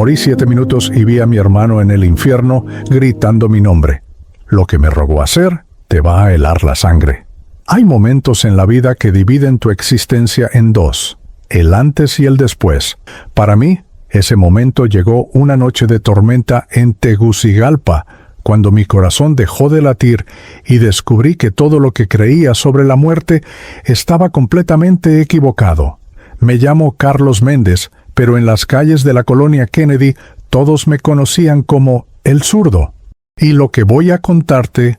Morí 7 minutos y vi a mi hermano en el infierno gritando mi nombre. Lo que me rogó hacer te va a helar la sangre. Hay momentos en la vida que dividen tu existencia en dos, el antes y el después. Para mí, ese momento llegó una noche de tormenta en Tegucigalpa, cuando mi corazón dejó de latir y descubrí que todo lo que creía sobre la muerte estaba completamente equivocado. Me llamo Carlos Méndez, pero en las calles de la colonia Kennedy todos me conocían como el zurdo. Y lo que voy a contarte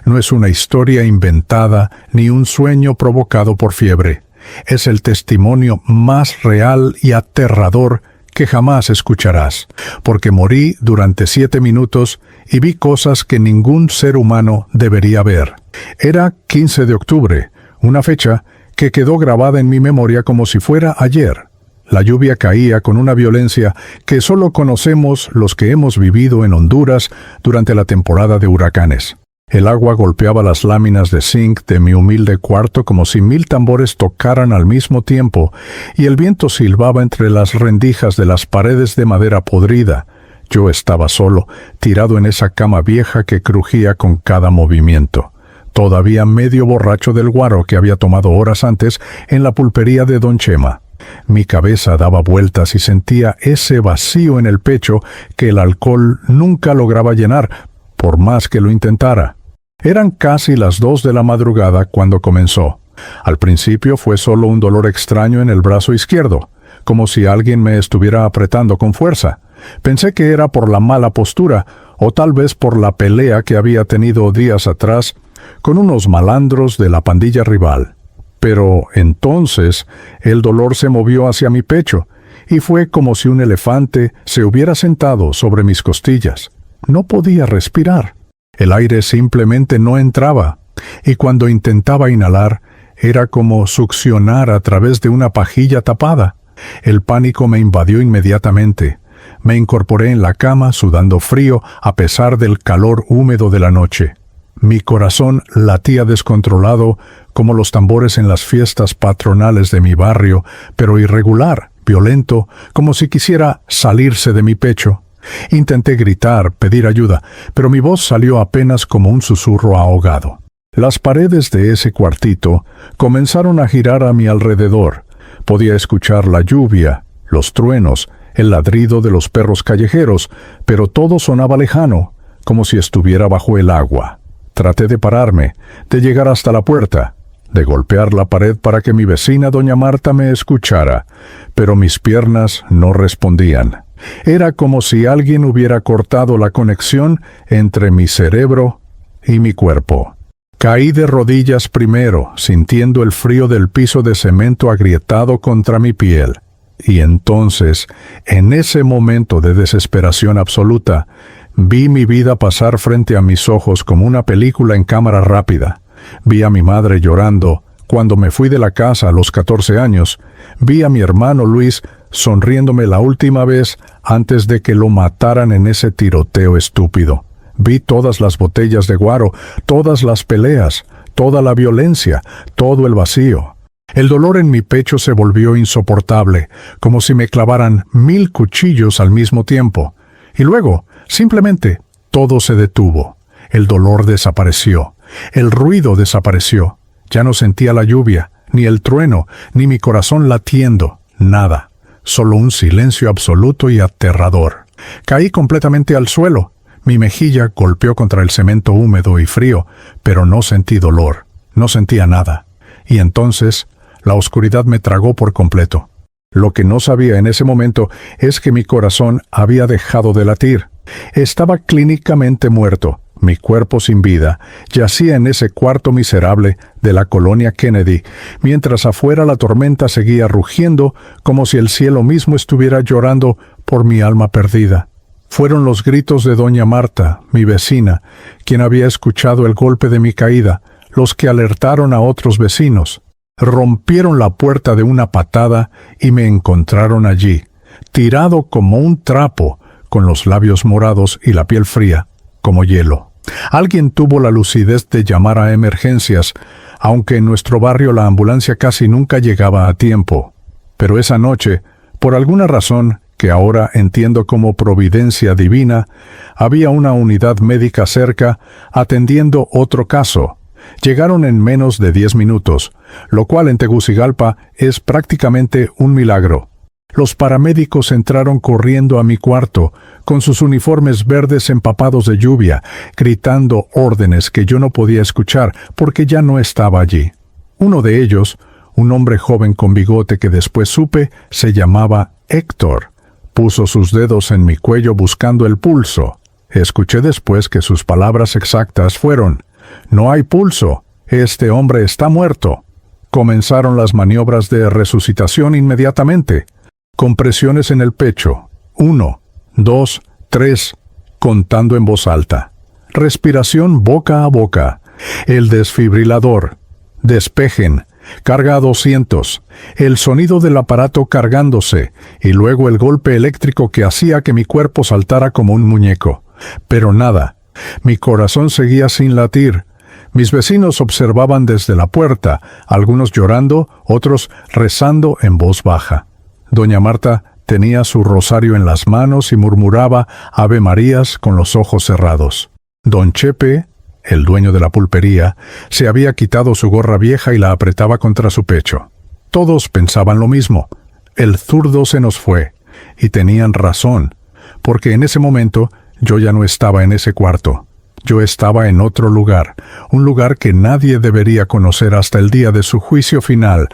no es una historia inventada ni un sueño provocado por fiebre. Es el testimonio más real y aterrador que jamás escucharás, porque morí durante 7 minutos y vi cosas que ningún ser humano debería ver. Era 15 de octubre, una fecha que quedó grabada en mi memoria como si fuera ayer. La lluvia caía con una violencia que solo conocemos los que hemos vivido en Honduras durante la temporada de huracanes. El agua golpeaba las láminas de zinc de mi humilde cuarto como si 1000 tambores tocaran al mismo tiempo, y el viento silbaba entre las rendijas de las paredes de madera podrida. Yo estaba solo, tirado en esa cama vieja que crujía con cada movimiento, todavía medio borracho del guaro que había tomado horas antes en la pulpería de Don Chema. Mi cabeza daba vueltas y sentía ese vacío en el pecho que el alcohol nunca lograba llenar, por más que lo intentara. Eran casi las 2 de la madrugada cuando comenzó. Al principio fue solo un dolor extraño en el brazo izquierdo, como si alguien me estuviera apretando con fuerza. Pensé que era por la mala postura, o tal vez por la pelea que había tenido días atrás con unos malandros de la pandilla rival. Pero entonces el dolor se movió hacia mi pecho, y fue como si un elefante se hubiera sentado sobre mis costillas. No podía respirar. El aire simplemente no entraba, y cuando intentaba inhalar, era como succionar a través de una pajilla tapada. El pánico me invadió inmediatamente. Me incorporé en la cama sudando frío a pesar del calor húmedo de la noche. Mi corazón latía descontrolado como los tambores en las fiestas patronales de mi barrio, pero irregular, violento, como si quisiera salirse de mi pecho. Intenté gritar, pedir ayuda, pero mi voz salió apenas como un susurro ahogado. Las paredes de ese cuartito comenzaron a girar a mi alrededor. Podía escuchar la lluvia, los truenos, el ladrido de los perros callejeros, pero todo sonaba lejano, como si estuviera bajo el agua. Traté de pararme, de llegar hasta la puerta, de golpear la pared para que mi vecina doña Marta me escuchara, pero mis piernas no respondían. Era como si alguien hubiera cortado la conexión entre mi cerebro y mi cuerpo. Caí de rodillas primero, sintiendo el frío del piso de cemento agrietado contra mi piel. Y entonces, en ese momento de desesperación absoluta, vi mi vida pasar frente a mis ojos como una película en cámara rápida. Vi a mi madre llorando cuando me fui de la casa a los 14 años. Vi a mi hermano Luis sonriéndome la última vez antes de que lo mataran en ese tiroteo estúpido. Vi todas las botellas de guaro, todas las peleas, toda la violencia, todo el vacío. El dolor en mi pecho se volvió insoportable, como si me clavaran 1000 cuchillos al mismo tiempo. Y luego, simplemente, todo se detuvo. El dolor desapareció. El ruido desapareció. Ya no sentía la lluvia, ni el trueno, ni mi corazón latiendo. Nada. Solo un silencio absoluto y aterrador. Caí completamente al suelo. Mi mejilla golpeó contra el cemento húmedo y frío, pero no sentí dolor. No sentía nada. Y entonces, la oscuridad me tragó por completo. Lo que no sabía en ese momento es que mi corazón había dejado de latir. Estaba clínicamente muerto. Mi cuerpo sin vida yacía en ese cuarto miserable de la colonia Kennedy, mientras afuera la tormenta seguía rugiendo como si el cielo mismo estuviera llorando por mi alma perdida. Fueron los gritos de doña Marta, mi vecina, quien había escuchado el golpe de mi caída, los que alertaron a otros vecinos. Rompieron la puerta de una patada y me encontraron allí, tirado como un trapo, con los labios morados y la piel fría, como hielo. Alguien tuvo la lucidez de llamar a emergencias, aunque en nuestro barrio la ambulancia casi nunca llegaba a tiempo. Pero esa noche, por alguna razón, que ahora entiendo como providencia divina, había una unidad médica cerca atendiendo otro caso. Llegaron en menos de 10 minutos, lo cual en Tegucigalpa es prácticamente un milagro. Los paramédicos entraron corriendo a mi cuarto, con sus uniformes verdes empapados de lluvia, gritando órdenes que yo no podía escuchar porque ya no estaba allí. Uno de ellos, un hombre joven con bigote que después supe, se llamaba Héctor. Puso sus dedos en mi cuello buscando el pulso. Escuché después que sus palabras exactas fueron: «No hay pulso. Este hombre está muerto». Comenzaron las maniobras de resucitación inmediatamente. Compresiones en el pecho. 1, 2, 3, contando en voz alta. Respiración boca a boca. El desfibrilador. Despejen. Carga a 200. El sonido del aparato cargándose, y luego el golpe eléctrico que hacía que mi cuerpo saltara como un muñeco. Pero nada. Mi corazón seguía sin latir. Mis vecinos observaban desde la puerta, algunos llorando, otros rezando en voz baja. Doña Marta tenía su rosario en las manos y murmuraba Ave Marías con los ojos cerrados. Don Chepe, el dueño de la pulpería, se había quitado su gorra vieja y la apretaba contra su pecho. Todos pensaban lo mismo. El zurdo se nos fue, y tenían razón, porque en ese momento yo ya no estaba en ese cuarto. Yo estaba en otro lugar, un lugar que nadie debería conocer hasta el día de su juicio final.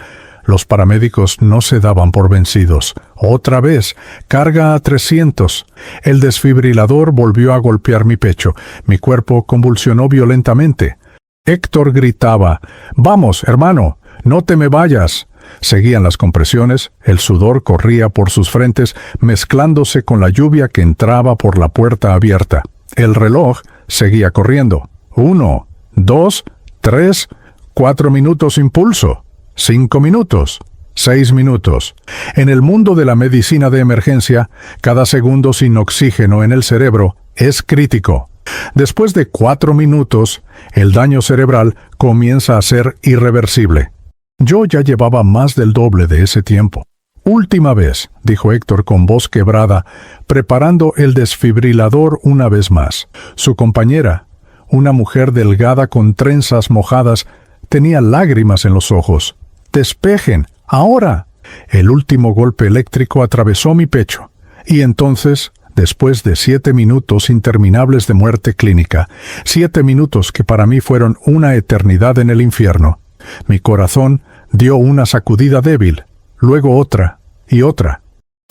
Los paramédicos no se daban por vencidos. Otra vez, carga a 300. El desfibrilador volvió a golpear mi pecho. Mi cuerpo convulsionó violentamente. Héctor gritaba: «Vamos, hermano, no te me vayas». Seguían las compresiones, el sudor corría por sus frentes, mezclándose con la lluvia que entraba por la puerta abierta. El reloj seguía corriendo. 1, 2, 3, 4 minutos sin pulso. 5 minutos, 6 minutos. En el mundo de la medicina de emergencia, cada segundo sin oxígeno en el cerebro es crítico. Después de 4 minutos, el daño cerebral comienza a ser irreversible. Yo ya llevaba más del doble de ese tiempo. «Última vez», dijo Héctor con voz quebrada, preparando el desfibrilador una vez más. Su compañera, una mujer delgada con trenzas mojadas, tenía lágrimas en los ojos. «Despejen, ahora». El último golpe eléctrico atravesó mi pecho. Y entonces, después de 7 minutos interminables de muerte clínica, 7 minutos que para mí fueron una eternidad en el infierno, mi corazón dio una sacudida débil, luego otra y otra.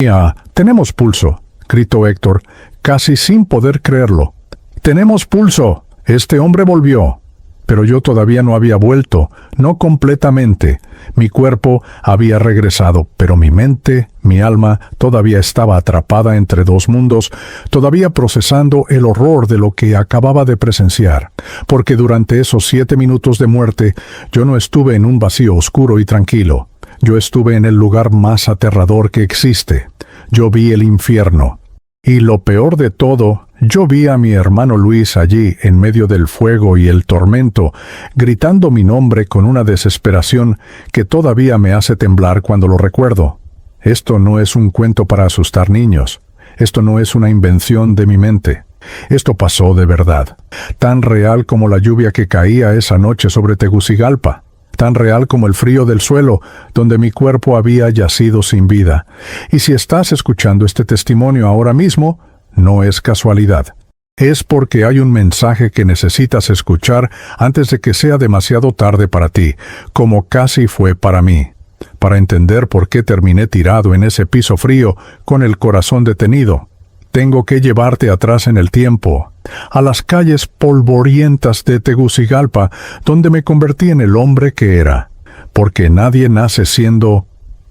«Ya, tenemos pulso», gritó Héctor, casi sin poder creerlo. «Tenemos pulso. Este hombre volvió». Pero yo todavía no había vuelto, no completamente. Mi cuerpo había regresado, pero mi mente, mi alma, todavía estaba atrapada entre dos mundos, todavía procesando el horror de lo que acababa de presenciar. Porque durante esos 7 minutos de muerte, yo no estuve en un vacío oscuro y tranquilo. Yo estuve en el lugar más aterrador que existe. Yo vi el infierno. Y lo peor de todo, yo vi a mi hermano Luis allí, en medio del fuego y el tormento, gritando mi nombre con una desesperación que todavía me hace temblar cuando lo recuerdo. Esto no es un cuento para asustar niños. Esto no es una invención de mi mente. Esto pasó de verdad, tan real como la lluvia que caía esa noche sobre Tegucigalpa. Tan real como el frío del suelo, donde mi cuerpo había yacido sin vida. Y si estás escuchando este testimonio ahora mismo, no es casualidad. Es porque hay un mensaje que necesitas escuchar antes de que sea demasiado tarde para ti, como casi fue para mí. Para entender por qué terminé tirado en ese piso frío, con el corazón detenido. Tengo que llevarte atrás en el tiempo, a las calles polvorientas de Tegucigalpa, donde me convertí en el hombre que era. Porque nadie nace siendo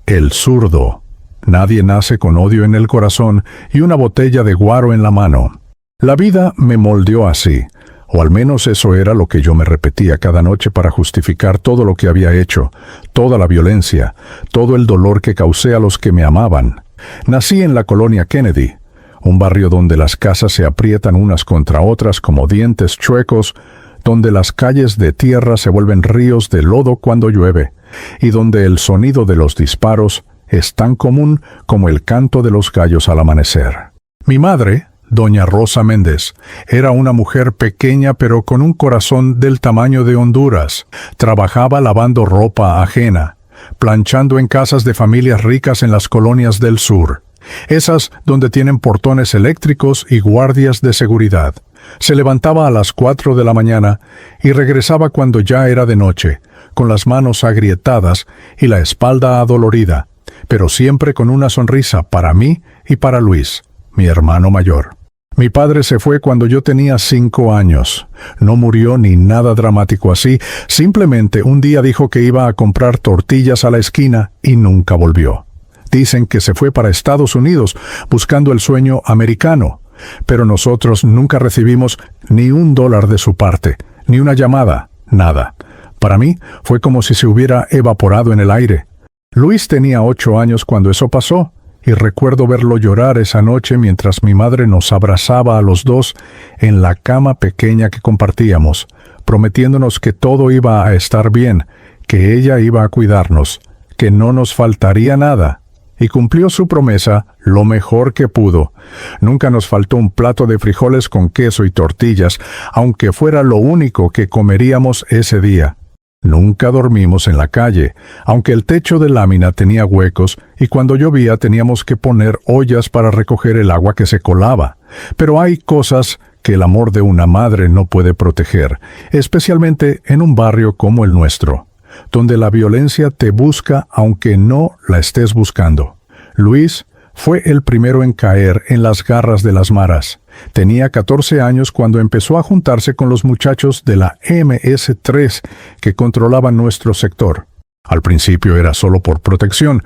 el zurdo. Nadie nace con odio en el corazón y una botella de guaro en la mano. La vida me moldeó así, o al menos eso era lo que yo me repetía cada noche para justificar todo lo que había hecho, toda la violencia, todo el dolor que causé a los que me amaban. Nací en la colonia Kennedy, un barrio donde las casas se aprietan unas contra otras como dientes chuecos, donde las calles de tierra se vuelven ríos de lodo cuando llueve, y donde el sonido de los disparos es tan común como el canto de los gallos al amanecer. Mi madre, doña Rosa Méndez, era una mujer pequeña pero con un corazón del tamaño de Honduras. Trabajaba lavando ropa ajena, planchando en casas de familias ricas en las colonias del sur, esas donde tienen portones eléctricos y guardias de seguridad. Se levantaba a las 4 de la mañana y regresaba cuando ya era de noche, con las manos agrietadas y la espalda adolorida, pero siempre con una sonrisa para mí y para Luis, mi hermano mayor. Mi padre se fue cuando yo tenía 5 años. No murió ni nada dramático así, simplemente un día dijo que iba a comprar tortillas a la esquina y nunca volvió. Dicen que se fue para Estados Unidos buscando el sueño americano, pero nosotros nunca recibimos ni $1 de su parte, ni una llamada, nada. Para mí fue como si se hubiera evaporado en el aire. Luis tenía 8 años cuando eso pasó, y recuerdo verlo llorar esa noche mientras mi madre nos abrazaba a los dos en la cama pequeña que compartíamos, prometiéndonos que todo iba a estar bien, que ella iba a cuidarnos, que no nos faltaría nada. Y cumplió su promesa lo mejor que pudo. Nunca nos faltó un plato de frijoles con queso y tortillas, aunque fuera lo único que comeríamos ese día. Nunca dormimos en la calle, aunque el techo de lámina tenía huecos y cuando llovía teníamos que poner ollas para recoger el agua que se colaba. Pero hay cosas que el amor de una madre no puede proteger, especialmente en un barrio como el nuestro, donde la violencia te busca aunque no la estés buscando. Luis fue el primero en caer en las garras de las maras. Tenía 14 años cuando empezó a juntarse con los muchachos de la MS-3 que controlaban nuestro sector. Al principio era solo por protección,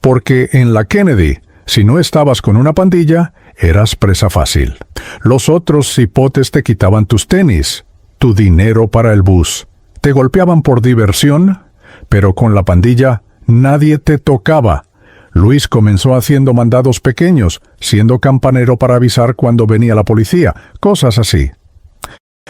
porque en la Kennedy, si no estabas con una pandilla, eras presa fácil. Los otros cipotes te quitaban tus tenis, tu dinero para el bus. Te golpeaban por diversión, pero con la pandilla nadie te tocaba. Luis comenzó haciendo mandados pequeños, siendo campanero para avisar cuando venía la policía, cosas así.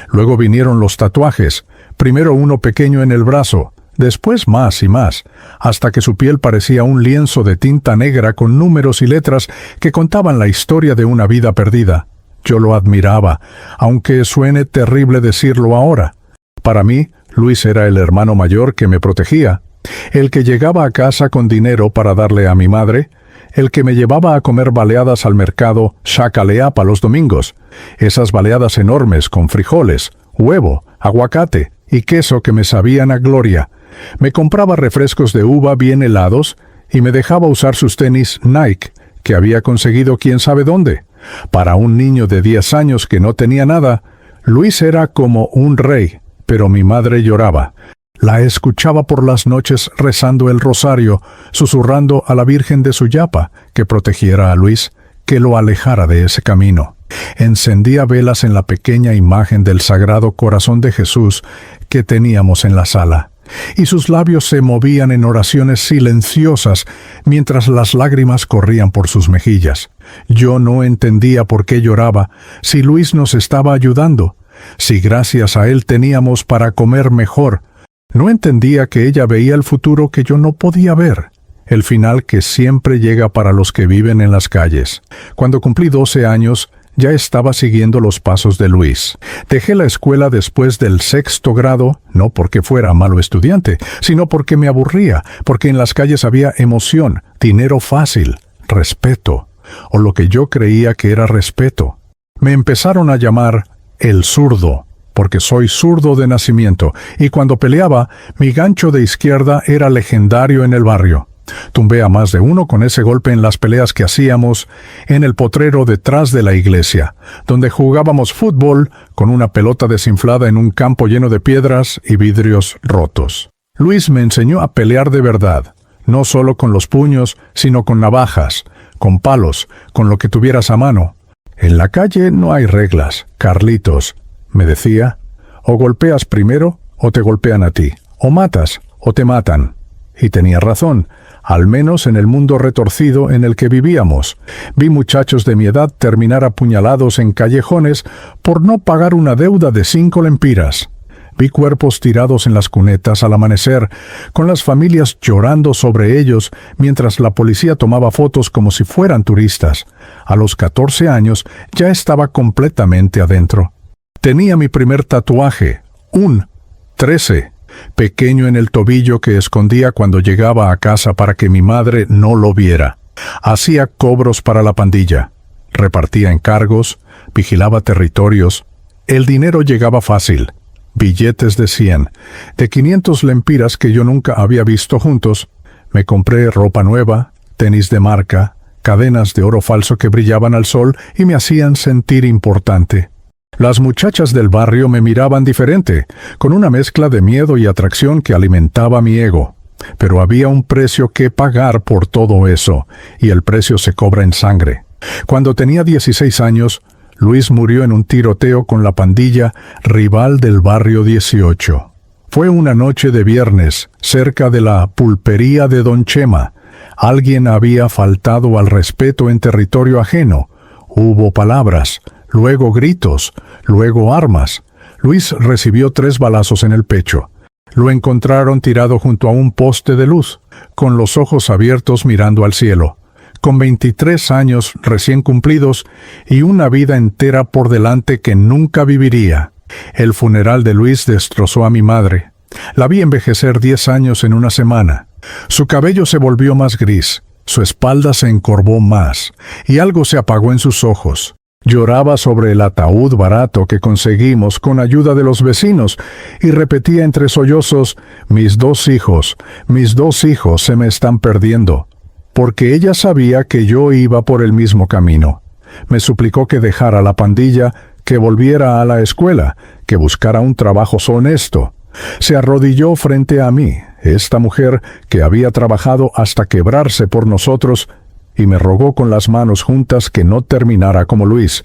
Luego vinieron los tatuajes, primero uno pequeño en el brazo, después más y más, hasta que su piel parecía un lienzo de tinta negra con números y letras que contaban la historia de una vida perdida. Yo lo admiraba, aunque suene terrible decirlo ahora. Para mí, Luis era el hermano mayor que me protegía, el que llegaba a casa con dinero para darle a mi madre, el que me llevaba a comer baleadas al mercado Xacaleapa los domingos, esas baleadas enormes con frijoles, huevo, aguacate y queso que me sabían a gloria. Me compraba refrescos de uva bien helados y me dejaba usar sus tenis Nike, que había conseguido quién sabe dónde. Para un niño de 10 años que no tenía nada, Luis era como un rey, pero mi madre lloraba. La escuchaba por las noches rezando el rosario, susurrando a la Virgen de Suyapa que protegiera a Luis, que lo alejara de ese camino. Encendía velas en la pequeña imagen del Sagrado Corazón de Jesús que teníamos en la sala, y sus labios se movían en oraciones silenciosas mientras las lágrimas corrían por sus mejillas. Yo no entendía por qué lloraba, si Luis nos estaba ayudando, si gracias a él teníamos para comer mejor. No entendía que ella veía el futuro que yo no podía ver, el final que siempre llega para los que viven en las calles. Cuando cumplí 12 años, ya estaba siguiendo los pasos de Luis. Dejé la escuela después del 6º grado, no porque fuera malo estudiante, sino porque me aburría, porque en las calles había emoción, dinero fácil, respeto, o lo que yo creía que era respeto. Me empezaron a llamar el zurdo, porque soy zurdo de nacimiento, y cuando peleaba, mi gancho de izquierda era legendario en el barrio. Tumbé a más de uno con ese golpe en las peleas que hacíamos en el potrero detrás de la iglesia, donde jugábamos fútbol con una pelota desinflada en un campo lleno de piedras y vidrios rotos. Luis me enseñó a pelear de verdad, no solo con los puños, sino con navajas, con palos, con lo que tuvieras a mano. En la calle no hay reglas, Carlitos, me decía, o golpeas primero o te golpean a ti, o matas o te matan. Y tenía razón, al menos en el mundo retorcido en el que vivíamos. Vi muchachos de mi edad terminar apuñalados en callejones por no pagar una deuda de 5 lempiras. Vi cuerpos tirados en las cunetas al amanecer, con las familias llorando sobre ellos mientras la policía tomaba fotos como si fueran turistas. A los 14 años ya estaba completamente adentro. Tenía mi primer tatuaje, un 13, pequeño en el tobillo que escondía cuando llegaba a casa para que mi madre no lo viera. Hacía cobros para la pandilla, repartía encargos, vigilaba territorios. El dinero llegaba fácil. Billetes de 100, de 500 lempiras que yo nunca había visto juntos. Me compré ropa nueva, tenis de marca, cadenas de oro falso que brillaban al sol y me hacían sentir importante. Las muchachas del barrio me miraban diferente, con una mezcla de miedo y atracción que alimentaba mi ego. Pero había un precio que pagar por todo eso, y el precio se cobra en sangre. Cuando tenía 16 años, Luis murió en un tiroteo con la pandilla rival del barrio 18. Fue una noche de viernes, cerca de la pulpería de Don Chema. Alguien había faltado al respeto en territorio ajeno. Hubo palabras, luego gritos, luego armas. Luis recibió 3 balazos en el pecho. Lo encontraron tirado junto a un poste de luz, con los ojos abiertos mirando al cielo, con 23 años recién cumplidos y una vida entera por delante que nunca viviría. El funeral de Luis destrozó a mi madre. La vi envejecer 10 años en una semana. Su cabello se volvió más gris, su espalda se encorvó más, y algo se apagó en sus ojos. Lloraba sobre el ataúd barato que conseguimos con ayuda de los vecinos y repetía entre sollozos: mis 2 hijos se me están perdiendo. Porque ella sabía que yo iba por el mismo camino. Me suplicó que dejara la pandilla, que volviera a la escuela, que buscara un trabajo honesto. Se arrodilló frente a mí, esta mujer que había trabajado hasta quebrarse por nosotros, y me rogó con las manos juntas que no terminara como Luis.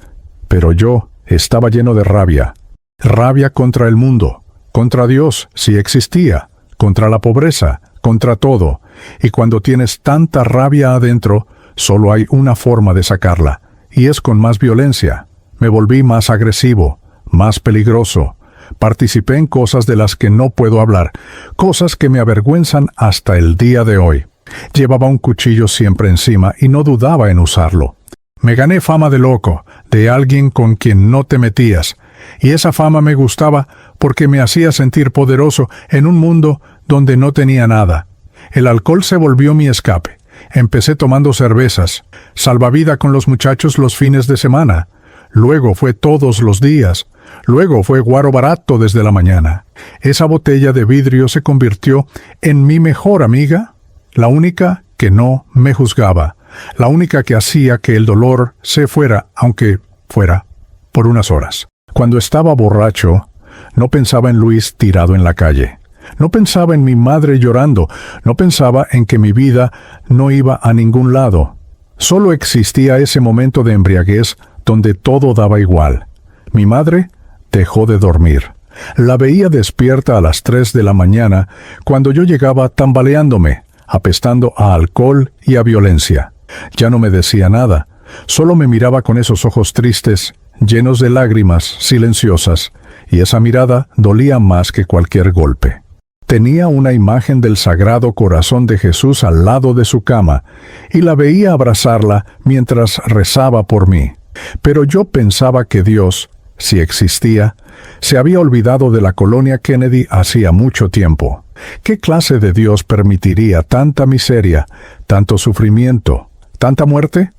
Pero yo estaba lleno de rabia. Rabia contra el mundo, contra Dios, si existía, contra la pobreza, contra todo. Y cuando tienes tanta rabia adentro, solo hay una forma de sacarla, y es con más violencia. Me volví más agresivo, más peligroso. Participé en cosas de las que no puedo hablar, cosas que me avergüenzan hasta el día de hoy. Llevaba un cuchillo siempre encima y no dudaba en usarlo. Me gané fama de loco, de alguien con quien no te metías, y esa fama me gustaba porque me hacía sentir poderoso en un mundo donde no tenía nada. El alcohol se volvió mi escape. Empecé tomando cervezas, salvavidas con los muchachos los fines de semana. Luego fue todos los días. Luego fue guaro barato desde la mañana. Esa botella de vidrio se convirtió en mi mejor amiga, la única que no me juzgaba, la única que hacía que el dolor se fuera, aunque fuera por unas horas. Cuando estaba borracho, no pensaba en Luis tirado en la calle. No pensaba en mi madre llorando, no pensaba en que mi vida no iba a ningún lado. Solo existía ese momento de embriaguez donde todo daba igual. Mi madre dejó de dormir. La veía despierta a las 3 de la mañana cuando yo llegaba tambaleándome, apestando a alcohol y a violencia. Ya no me decía nada, solo me miraba con esos ojos tristes, llenos de lágrimas silenciosas, y esa mirada dolía más que cualquier golpe. Tenía una imagen del Sagrado Corazón de Jesús al lado de su cama, y la veía abrazarla mientras rezaba por mí. Pero yo pensaba que Dios, si existía, se había olvidado de la colonia Kennedy hacía mucho tiempo. ¿Qué clase de Dios permitiría tanta miseria, tanto sufrimiento, tanta muerte?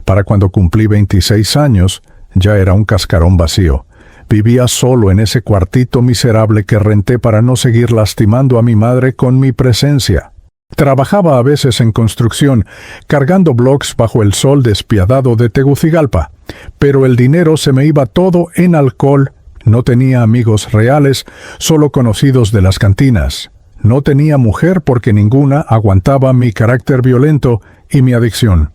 Para cuando cumplí 26 años, ya era un cascarón vacío. Vivía solo en ese cuartito miserable que renté para no seguir lastimando a mi madre con mi presencia. Trabajaba a veces en construcción, cargando bloques bajo el sol despiadado de Tegucigalpa, pero el dinero se me iba todo en alcohol. No tenía amigos reales, solo conocidos de las cantinas. No tenía mujer porque ninguna aguantaba mi carácter violento y mi adicción.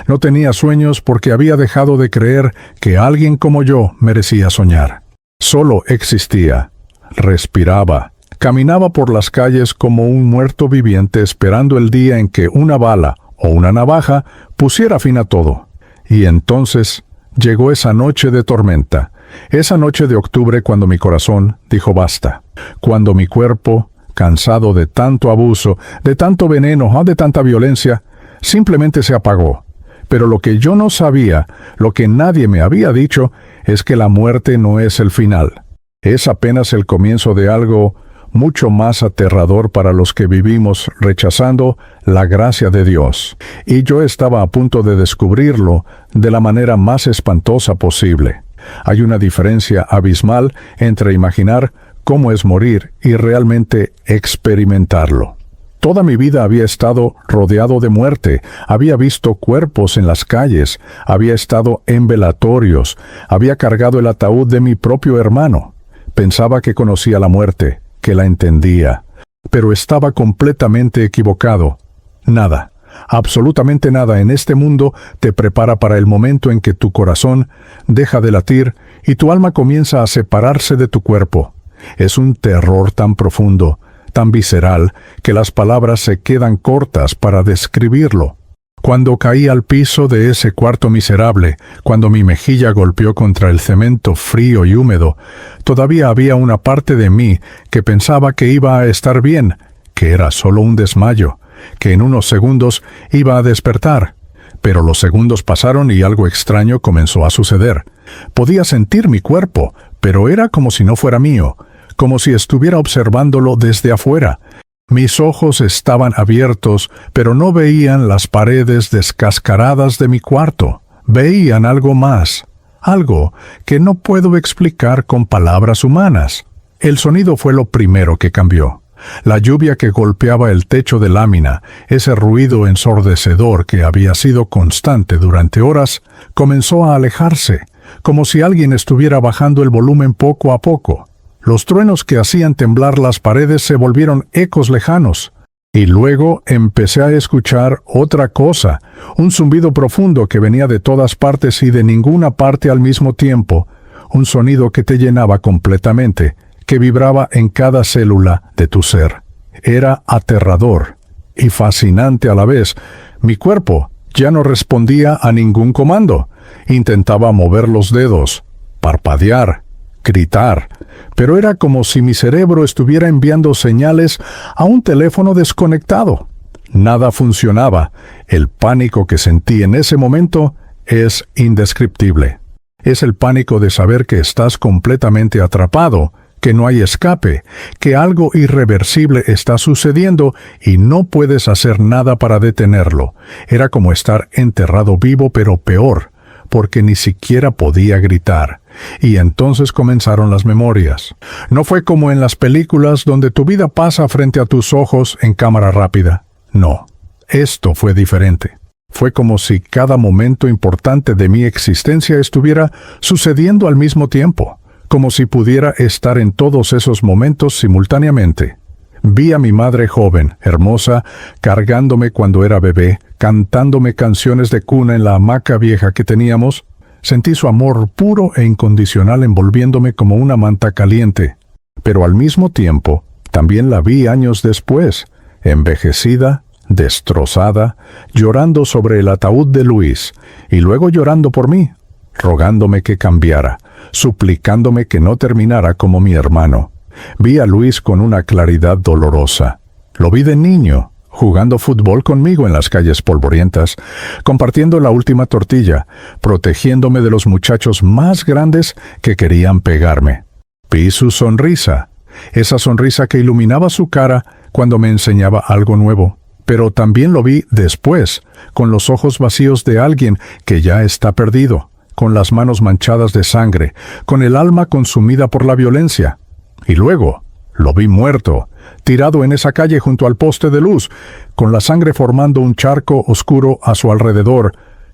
No tenía sueños porque había dejado de creer que alguien como yo merecía soñar. Solo existía, respiraba, caminaba por las calles como un muerto viviente esperando el día en que una bala o una navaja pusiera fin a todo. Y entonces llegó esa noche de tormenta, Esa noche de octubre, cuando mi corazón dijo basta, cuando mi cuerpo, cansado de tanto abuso, de tanto veneno, de tanta violencia, simplemente se apagó. Pero lo que yo no sabía, lo que nadie me había dicho, es que la muerte no es el final. Es apenas el comienzo de algo mucho más aterrador para los que vivimos rechazando la gracia de Dios. Y yo estaba a punto de descubrirlo de la manera más espantosa posible. Hay una diferencia abismal entre imaginar cómo es morir y realmente experimentarlo. Toda mi vida había estado rodeado de muerte, había visto cuerpos en las calles, había estado en velatorios, había cargado el ataúd de mi propio hermano. Pensaba que conocía la muerte, que la entendía, pero estaba completamente equivocado. Nada, absolutamente nada en este mundo te prepara para el momento en que tu corazón deja de latir y tu alma comienza a separarse de tu cuerpo. Es un terror tan profundo, tan visceral, que las palabras se quedan cortas para describirlo. Cuando caí al piso de ese cuarto miserable, cuando mi mejilla golpeó contra el cemento frío y húmedo, todavía había una parte de mí que pensaba que iba a estar bien, que era solo un desmayo, que en unos segundos iba a despertar. Pero los segundos pasaron y algo extraño comenzó a suceder. Podía sentir mi cuerpo, pero era como si no fuera mío, como si estuviera observándolo desde afuera. Mis ojos estaban abiertos, pero no veían las paredes descascaradas de mi cuarto. Veían algo más, algo que no puedo explicar con palabras humanas. El sonido fue lo primero que cambió. La lluvia que golpeaba el techo de lámina, ese ruido ensordecedor que había sido constante durante horas, comenzó a alejarse, como si alguien estuviera bajando el volumen poco a poco. Los truenos que hacían temblar las paredes se volvieron ecos lejanos. Y luego empecé a escuchar otra cosa, un zumbido profundo que venía de todas partes y de ninguna parte al mismo tiempo, un sonido que te llenaba completamente, que vibraba en cada célula de tu ser. Era aterrador y fascinante a la vez. Mi cuerpo ya no respondía a ningún comando. Intentaba mover los dedos, parpadear, gritar, pero era como si mi cerebro estuviera enviando señales a un teléfono desconectado. Nada funcionaba. El pánico que sentí en ese momento es indescriptible. Es el pánico de saber que estás completamente atrapado, que no hay escape, que algo irreversible está sucediendo y no puedes hacer nada para detenerlo. Era como estar enterrado vivo, pero peor, porque ni siquiera podía gritar. Y entonces comenzaron las memorias. No fue como en las películas donde tu vida pasa frente a tus ojos en cámara rápida. No, esto fue diferente. Fue como si cada momento importante de mi existencia estuviera sucediendo al mismo tiempo, como si pudiera estar en todos esos momentos simultáneamente. Vi a mi madre joven, hermosa, cargándome cuando era bebé, cantándome canciones de cuna en la hamaca vieja que teníamos. Sentí su amor puro e incondicional envolviéndome como una manta caliente. Pero al mismo tiempo, también la vi años después, envejecida, destrozada, llorando sobre el ataúd de Luis, y luego llorando por mí, rogándome que cambiara, suplicándome que no terminara como mi hermano. Vi a Luis con una claridad dolorosa. Lo vi de niño, jugando fútbol conmigo en las calles polvorientas, compartiendo la última tortilla, protegiéndome de los muchachos más grandes que querían pegarme. Vi su sonrisa, esa sonrisa que iluminaba su cara cuando me enseñaba algo nuevo. Pero también lo vi después, con los ojos vacíos de alguien que ya está perdido, con las manos manchadas de sangre, con el alma consumida por la violencia. Y luego lo vi muerto, tirado en esa calle junto al poste de luz, con la sangre formando un charco oscuro a su alrededor,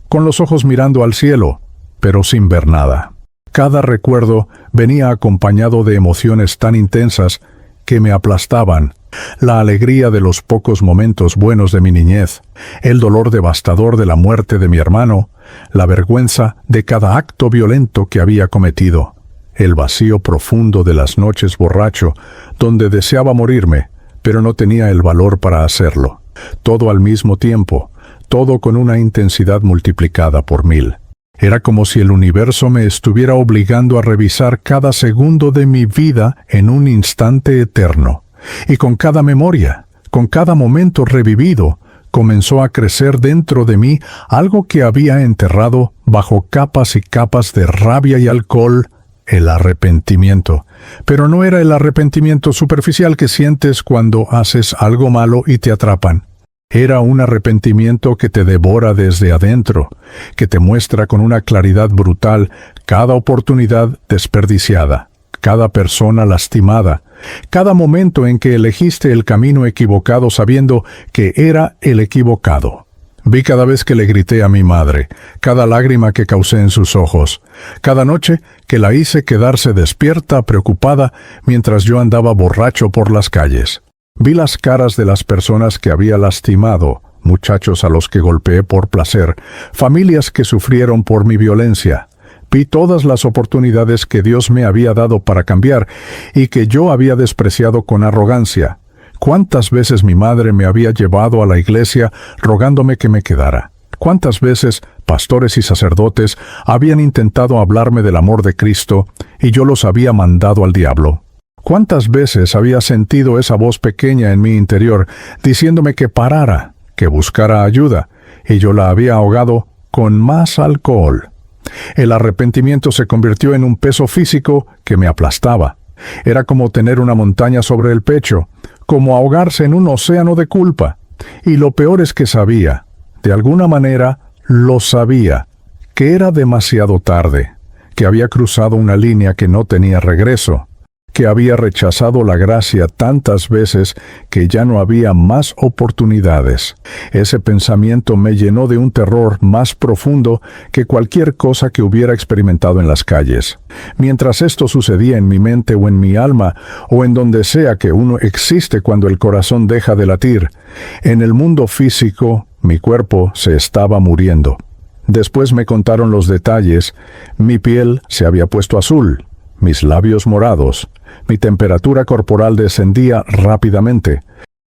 con los ojos mirando al cielo, pero sin ver nada. Cada recuerdo venía acompañado de emociones tan intensas que me aplastaban. La alegría de los pocos momentos buenos de mi niñez, el dolor devastador de la muerte de mi hermano, la vergüenza de cada acto violento que había cometido, el vacío profundo de las noches borracho, donde deseaba morirme, pero no tenía el valor para hacerlo. Todo al mismo tiempo, todo con una intensidad multiplicada por 1000. Era como si el universo me estuviera obligando a revisar cada segundo de mi vida en un instante eterno. Y con cada memoria, con cada momento revivido, comenzó a crecer dentro de mí algo que había enterrado bajo capas y capas de rabia y alcohol, el arrepentimiento. Pero no era el arrepentimiento superficial que sientes cuando haces algo malo y te atrapan. Era un arrepentimiento que te devora desde adentro, que te muestra con una claridad brutal cada oportunidad desperdiciada, cada persona lastimada, cada momento en que elegiste el camino equivocado sabiendo que era el equivocado. Vi cada vez que le grité a mi madre, cada lágrima que causé en sus ojos, cada noche que la hice quedarse despierta, preocupada, mientras yo andaba borracho por las calles. Vi las caras de las personas que había lastimado, muchachos a los que golpeé por placer, familias que sufrieron por mi violencia. Vi todas las oportunidades que Dios me había dado para cambiar y que yo había despreciado con arrogancia. ¿Cuántas veces mi madre me había llevado a la iglesia rogándome que me quedara? ¿Cuántas veces pastores y sacerdotes habían intentado hablarme del amor de Cristo y yo los había mandado al diablo? ¿Cuántas veces había sentido esa voz pequeña en mi interior diciéndome que parara, que buscara ayuda, y yo la había ahogado con más alcohol? El arrepentimiento se convirtió en un peso físico que me aplastaba. Era como tener una montaña sobre el pecho, como ahogarse en un océano de culpa. Y lo peor es que sabía, de alguna manera lo sabía, que era demasiado tarde, que había cruzado una línea que no tenía regreso, que había rechazado la gracia tantas veces que ya no había más oportunidades. Ese pensamiento me llenó de un terror más profundo que cualquier cosa que hubiera experimentado en las calles. Mientras esto sucedía en mi mente o en mi alma, o en donde sea que uno existe cuando el corazón deja de latir, en el mundo físico, mi cuerpo se estaba muriendo. Después me contaron los detalles. Mi piel se había puesto azul, mis labios morados, mi temperatura corporal descendía rápidamente.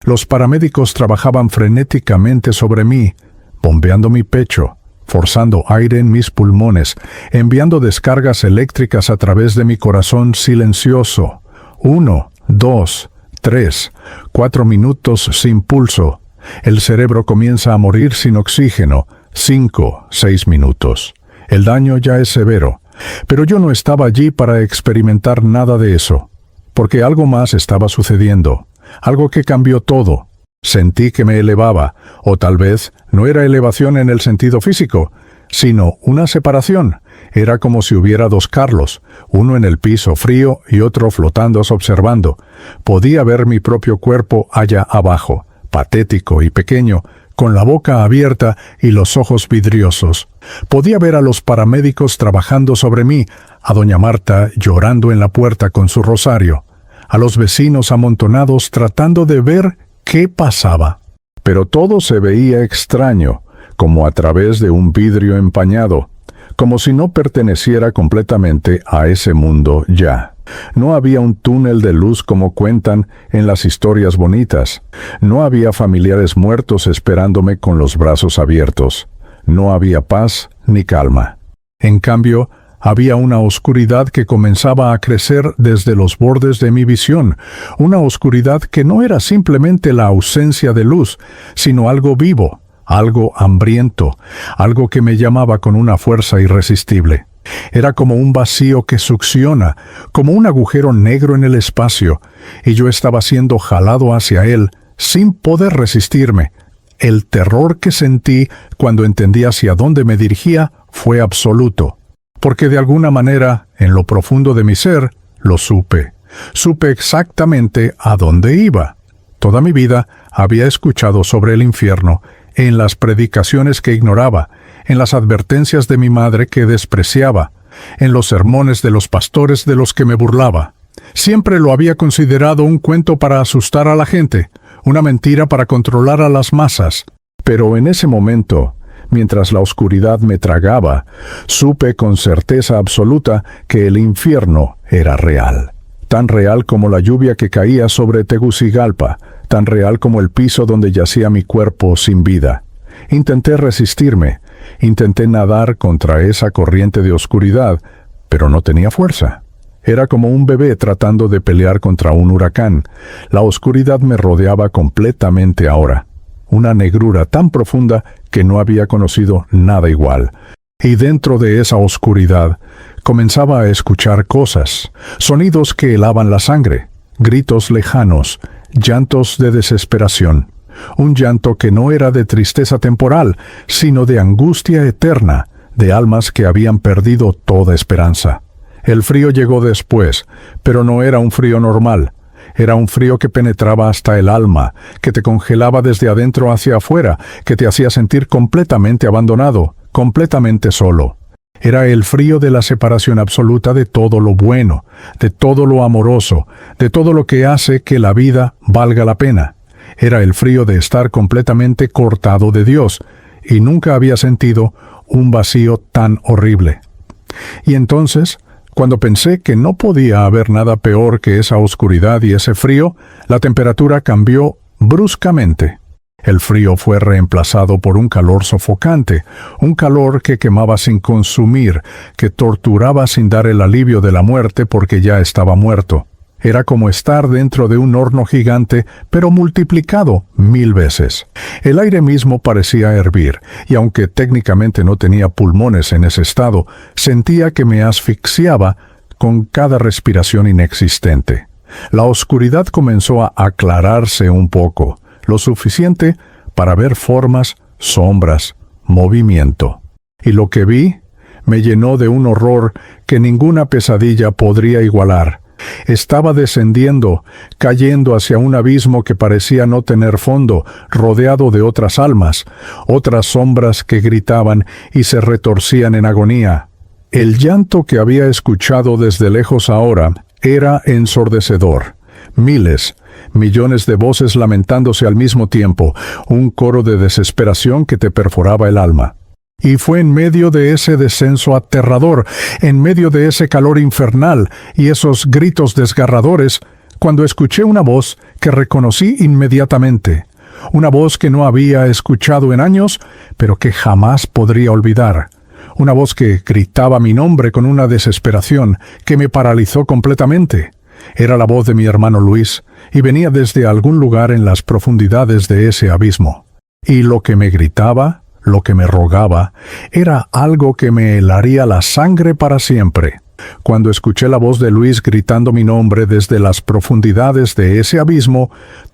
Los paramédicos trabajaban frenéticamente sobre mí, bombeando mi pecho, forzando aire en mis pulmones, enviando descargas eléctricas a través de mi corazón silencioso. 1, 2, 3, 4 minutos sin pulso. El cerebro comienza a morir sin oxígeno. 5, 6 minutos. El daño ya es severo. Pero yo no estaba allí para experimentar nada de eso, porque algo más estaba sucediendo, algo que cambió todo. Sentí que me elevaba, o tal vez no era elevación en el sentido físico, sino una separación. Era como si hubiera dos Carlos, uno en el piso frío y otro flotando observando. Podía ver mi propio cuerpo allá abajo, patético y pequeño, con la boca abierta y los ojos vidriosos. Podía ver a los paramédicos trabajando sobre mí, a doña Marta llorando en la puerta con su rosario, a los vecinos amontonados tratando de ver qué pasaba. Pero todo se veía extraño, como a través de un vidrio empañado, como si no perteneciera completamente a ese mundo ya. No había un túnel de luz como cuentan en las historias bonitas. No había familiares muertos esperándome con los brazos abiertos. No había paz ni calma. En cambio, había una oscuridad que comenzaba a crecer desde los bordes de mi visión, una oscuridad que no era simplemente la ausencia de luz, sino algo vivo, algo hambriento, algo que me llamaba con una fuerza irresistible. Era como un vacío que succiona, como un agujero negro en el espacio, y yo estaba siendo jalado hacia él sin poder resistirme. El terror que sentí cuando entendí hacia dónde me dirigía fue absoluto, porque de alguna manera, en lo profundo de mi ser, lo supe. Supe exactamente a dónde iba. Toda mi vida había escuchado sobre el infierno, en las predicaciones que ignoraba, en las advertencias de mi madre que despreciaba, en los sermones de los pastores de los que me burlaba. Siempre lo había considerado un cuento para asustar a la gente, una mentira para controlar a las masas. Pero en ese momento, mientras la oscuridad me tragaba, supe con certeza absoluta que el infierno era real. Tan real como la lluvia que caía sobre Tegucigalpa, tan real como el piso donde yacía mi cuerpo sin vida. Intenté resistirme, Intenté nadar contra esa corriente de oscuridad, pero no tenía fuerza. Era como un bebé tratando de pelear contra un huracán. La oscuridad me rodeaba completamente ahora. Una negrura tan profunda que no había conocido nada igual. Y dentro de esa oscuridad comenzaba a escuchar cosas, sonidos que helaban la sangre, gritos lejanos, llantos de desesperación. Un llanto que no era de tristeza temporal, sino de angustia eterna, de almas que habían perdido toda esperanza. El frío llegó después, pero no era un frío normal. Era un frío que penetraba hasta el alma, que te congelaba desde adentro hacia afuera, que te hacía sentir completamente abandonado, completamente solo. Era el frío de la separación absoluta de todo lo bueno, de todo lo amoroso, de todo lo que hace que la vida valga la pena. Era el frío de estar completamente cortado de Dios, y nunca había sentido un vacío tan horrible. Y entonces, cuando pensé que no podía haber nada peor que esa oscuridad y ese frío, la temperatura cambió bruscamente. El frío fue reemplazado por un calor sofocante, un calor que quemaba sin consumir, que torturaba sin dar el alivio de la muerte porque ya estaba muerto. Era como estar dentro de un horno gigante, pero multiplicado 1000 veces. El aire mismo parecía hervir, y aunque técnicamente no tenía pulmones en ese estado, sentía que me asfixiaba con cada respiración inexistente. La oscuridad comenzó a aclararse un poco, lo suficiente para ver formas, sombras, movimiento. Y lo que vi me llenó de un horror que ninguna pesadilla podría igualar. Estaba descendiendo, cayendo hacia un abismo que parecía no tener fondo, rodeado de otras almas, otras sombras que gritaban y se retorcían en agonía. El llanto que había escuchado desde lejos ahora era ensordecedor. Miles, millones de voces lamentándose al mismo tiempo, un coro de desesperación que te perforaba el alma. Y fue en medio de ese descenso aterrador, en medio de ese calor infernal y esos gritos desgarradores, cuando escuché una voz que reconocí inmediatamente. Una voz que no había escuchado en años, pero que jamás podría olvidar. Una voz que gritaba mi nombre con una desesperación que me paralizó completamente. Era la voz de mi hermano Luis, y venía desde algún lugar en las profundidades de ese abismo. Y lo que me gritaba, lo que me rogaba, era algo que me helaría la sangre para siempre. Cuando escuché la voz de Luis gritando mi nombre desde las profundidades de ese abismo,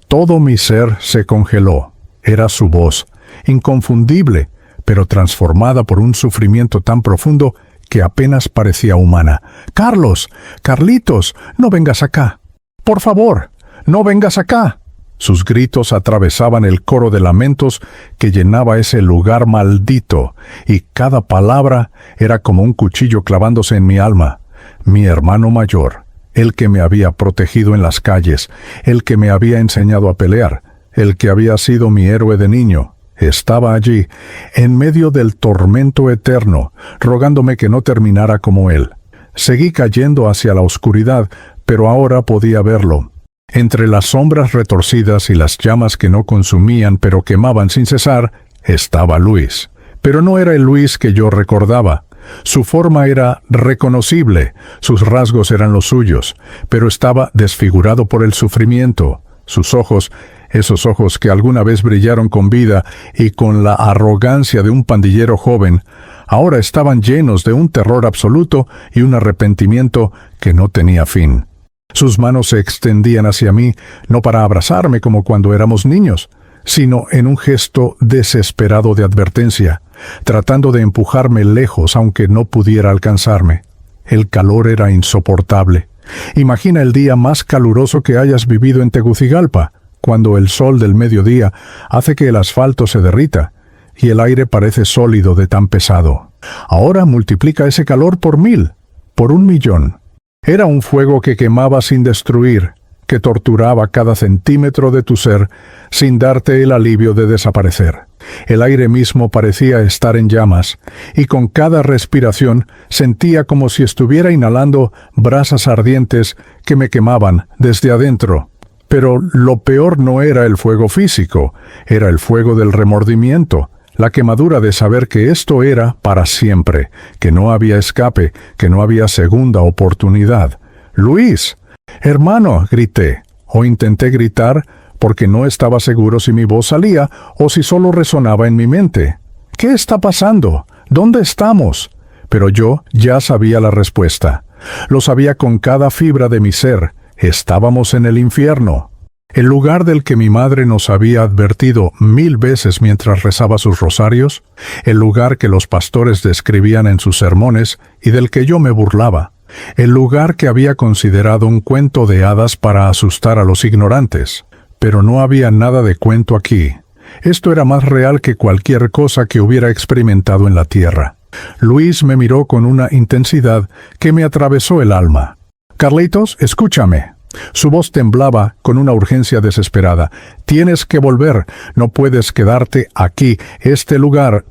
todo mi ser se congeló. Era su voz, inconfundible, pero transformada por un sufrimiento tan profundo que apenas parecía humana. «Carlos, Carlitos, no vengas acá. Por favor, no vengas acá». Sus gritos atravesaban el coro de lamentos que llenaba ese lugar maldito, y cada palabra era como un cuchillo clavándose en mi alma. Mi hermano mayor, el que me había protegido en las calles, el que me había enseñado a pelear, el que había sido mi héroe de niño, estaba allí, en medio del tormento eterno, rogándome que no terminara como él. Seguí cayendo hacia la oscuridad, pero ahora podía verlo. Entre las sombras retorcidas y las llamas que no consumían pero quemaban sin cesar, estaba Luis. Pero no era el Luis que yo recordaba. Su forma era reconocible, sus rasgos eran los suyos, pero estaba desfigurado por el sufrimiento. Sus ojos, esos ojos que alguna vez brillaron con vida y con la arrogancia de un pandillero joven, ahora estaban llenos de un terror absoluto y un arrepentimiento que no tenía fin. Sus manos se extendían hacia mí, no para abrazarme como cuando éramos niños, sino en un gesto desesperado de advertencia, tratando de empujarme lejos aunque no pudiera alcanzarme. El calor era insoportable. Imagina el día más caluroso que hayas vivido en Tegucigalpa, cuando el sol del mediodía hace que el asfalto se derrita y el aire parece sólido de tan pesado. Ahora multiplica ese calor por 1000, por 1.000.000. Era un fuego que quemaba sin destruir, que torturaba cada centímetro de tu ser sin darte el alivio de desaparecer. El aire mismo parecía estar en llamas, y con cada respiración sentía como si estuviera inhalando brasas ardientes que me quemaban desde adentro. Pero lo peor no era el fuego físico, era el fuego del remordimiento, La quemadura de saber que esto era para siempre, que no había escape, que no había segunda oportunidad. «Luis, hermano», grité, o intenté gritar, porque no estaba seguro si mi voz salía o si solo resonaba en mi mente. «¿Qué está pasando? ¿Dónde estamos?» Pero yo ya sabía la respuesta. Lo sabía con cada fibra de mi ser. Estábamos en el infierno. El lugar del que mi madre nos había advertido 1000 veces mientras rezaba sus rosarios, el lugar que los pastores describían en sus sermones y del que yo me burlaba, el lugar que había considerado un cuento de hadas para asustar a los ignorantes. Pero no había nada de cuento aquí. Esto era más real que cualquier cosa que hubiera experimentado en la tierra. Luis me miró con una intensidad que me atravesó el alma. «Carlitos, escúchame». Su voz temblaba con una urgencia desesperada. «Tienes que volver. No puedes quedarte aquí. Este lugar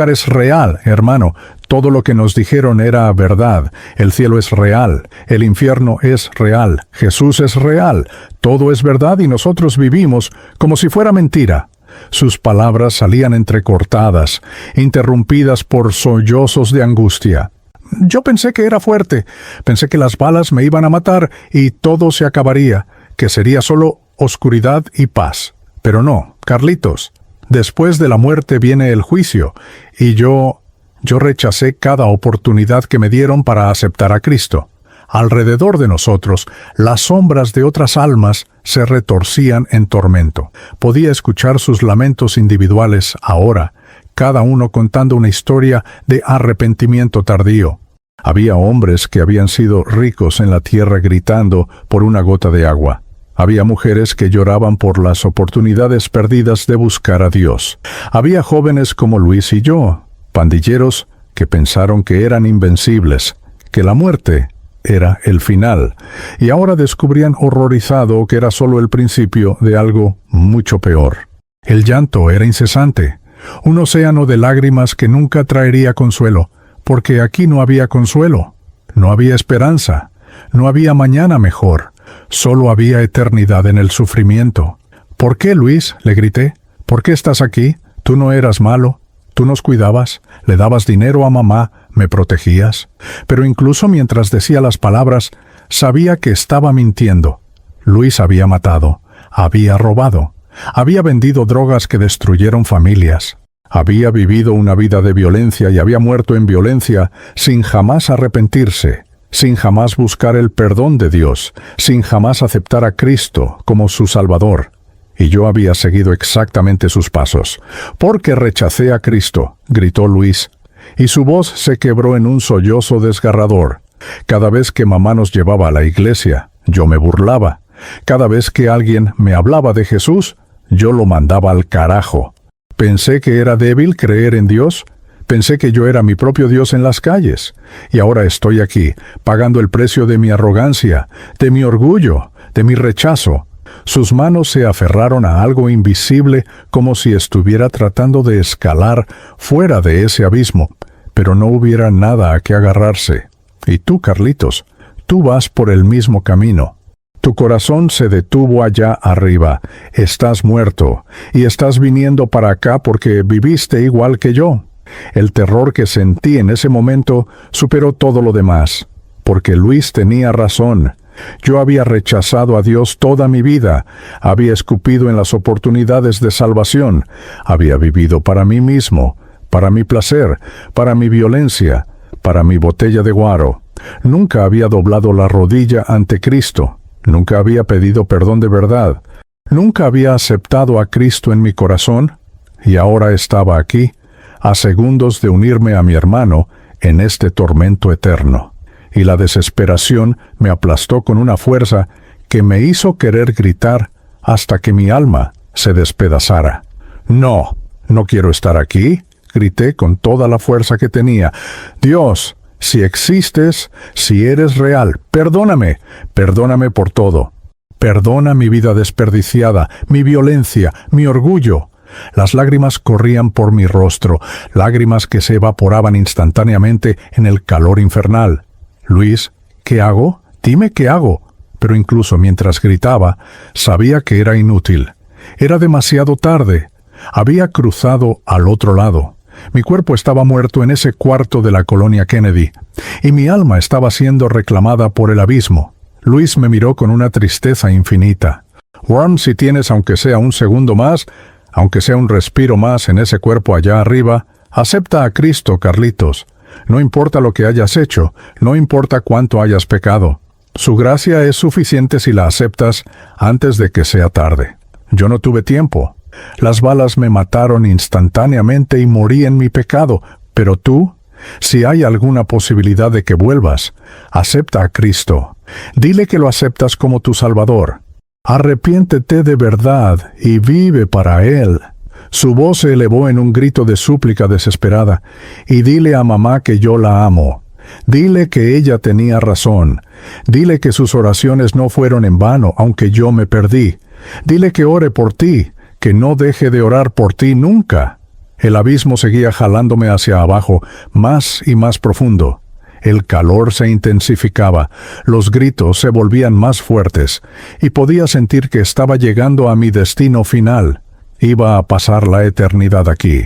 es real, hermano. Todo lo que nos dijeron era verdad. El cielo es real. El infierno es real. Jesús es real. Todo es verdad y nosotros vivimos como si fuera mentira». Sus palabras salían entrecortadas, interrumpidas por sollozos de angustia. Yo pensé que era fuerte, pensé que las balas me iban a matar y todo se acabaría, que sería solo oscuridad y paz. Pero no, Carlitos, después de la muerte viene el juicio, y yo rechacé cada oportunidad que me dieron para aceptar a Cristo. Alrededor de nosotros, las sombras de otras almas se retorcían en tormento. Podía escuchar sus lamentos individuales ahora, cada uno contando una historia de arrepentimiento tardío. Había hombres que habían sido ricos en la tierra gritando por una gota de agua. Había mujeres que lloraban por las oportunidades perdidas de buscar a Dios. Había jóvenes como Luis y yo, pandilleros que pensaron que eran invencibles, que la muerte era el final, y ahora descubrían horrorizado que era solo el principio de algo mucho peor. El llanto era incesante, un océano de lágrimas que nunca traería consuelo, porque aquí no había consuelo, no había esperanza, no había mañana mejor, solo había eternidad en el sufrimiento. «¿Por qué, Luis?», le grité. «¿Por qué estás aquí? Tú no eras malo. Tú nos cuidabas, le dabas dinero a mamá, me protegías». Pero incluso mientras decía las palabras, sabía que estaba mintiendo. Luis había matado, había robado, había vendido drogas que destruyeron familias. Había vivido una vida de violencia y había muerto en violencia sin jamás arrepentirse, sin jamás buscar el perdón de Dios, sin jamás aceptar a Cristo como su Salvador. Y yo había seguido exactamente sus pasos. «Porque rechacé a Cristo», gritó Luis, y su voz se quebró en un sollozo desgarrador. Cada vez que mamá nos llevaba a la iglesia, yo me burlaba. Cada vez que alguien me hablaba de Jesús, yo lo mandaba al carajo. Pensé que era débil creer en Dios. Pensé que yo era mi propio Dios en las calles. Y ahora estoy aquí, pagando el precio de mi arrogancia, de mi orgullo, de mi rechazo. Sus manos se aferraron a algo invisible como si estuviera tratando de escalar fuera de ese abismo, pero no hubiera nada a que agarrarse. Y tú, Carlitos, tú vas por el mismo camino. Tu corazón se detuvo allá arriba, estás muerto, y estás viniendo para acá porque viviste igual que yo. El terror que sentí en ese momento superó todo lo demás, porque Luis tenía razón. Yo había rechazado a Dios toda mi vida, había escupido en las oportunidades de salvación, había vivido para mí mismo, para mi placer, para mi violencia, para mi botella de guaro. Nunca había doblado la rodilla ante Cristo. Nunca había pedido perdón de verdad. Nunca había aceptado a Cristo en mi corazón, y ahora estaba aquí, a segundos de unirme a mi hermano en este tormento eterno. Y la desesperación me aplastó con una fuerza que me hizo querer gritar hasta que mi alma se despedazara. «No, no quiero estar aquí», grité con toda la fuerza que tenía. «Dios, si existes, si eres real, perdóname, perdóname por todo. Perdona mi vida desperdiciada, mi violencia, mi orgullo». Las lágrimas corrían por mi rostro, lágrimas que se evaporaban instantáneamente en el calor infernal. «Luis, ¿qué hago? Dime qué hago». Pero incluso mientras gritaba, sabía que era inútil. Era demasiado tarde. Había cruzado al otro lado. Mi cuerpo estaba muerto en ese cuarto de la colonia Kennedy, y mi alma estaba siendo reclamada por el abismo. Luis me miró con una tristeza infinita. Worm, si tienes aunque sea un segundo más, aunque sea un respiro más en ese cuerpo allá arriba, acepta a Cristo, Carlitos. No importa lo que hayas hecho, no importa cuánto hayas pecado. Su gracia es suficiente si la aceptas antes de que sea tarde. Yo no tuve tiempo. Las balas me mataron instantáneamente y morí en mi pecado. Pero tú, si hay alguna posibilidad de que vuelvas, acepta a Cristo. Dile que lo aceptas como tu Salvador. Arrepiéntete de verdad y vive para Él. Su voz se elevó en un grito de súplica desesperada. Y dile a mamá que yo la amo. Dile que ella tenía razón. Dile que sus oraciones no fueron en vano, aunque yo me perdí. Dile que ore por ti, que no deje de orar por ti nunca. El abismo seguía jalándome hacia abajo, más y más profundo. El calor se intensificaba, los gritos se volvían más fuertes, y podía sentir que estaba llegando a mi destino final. Iba a pasar la eternidad aquí.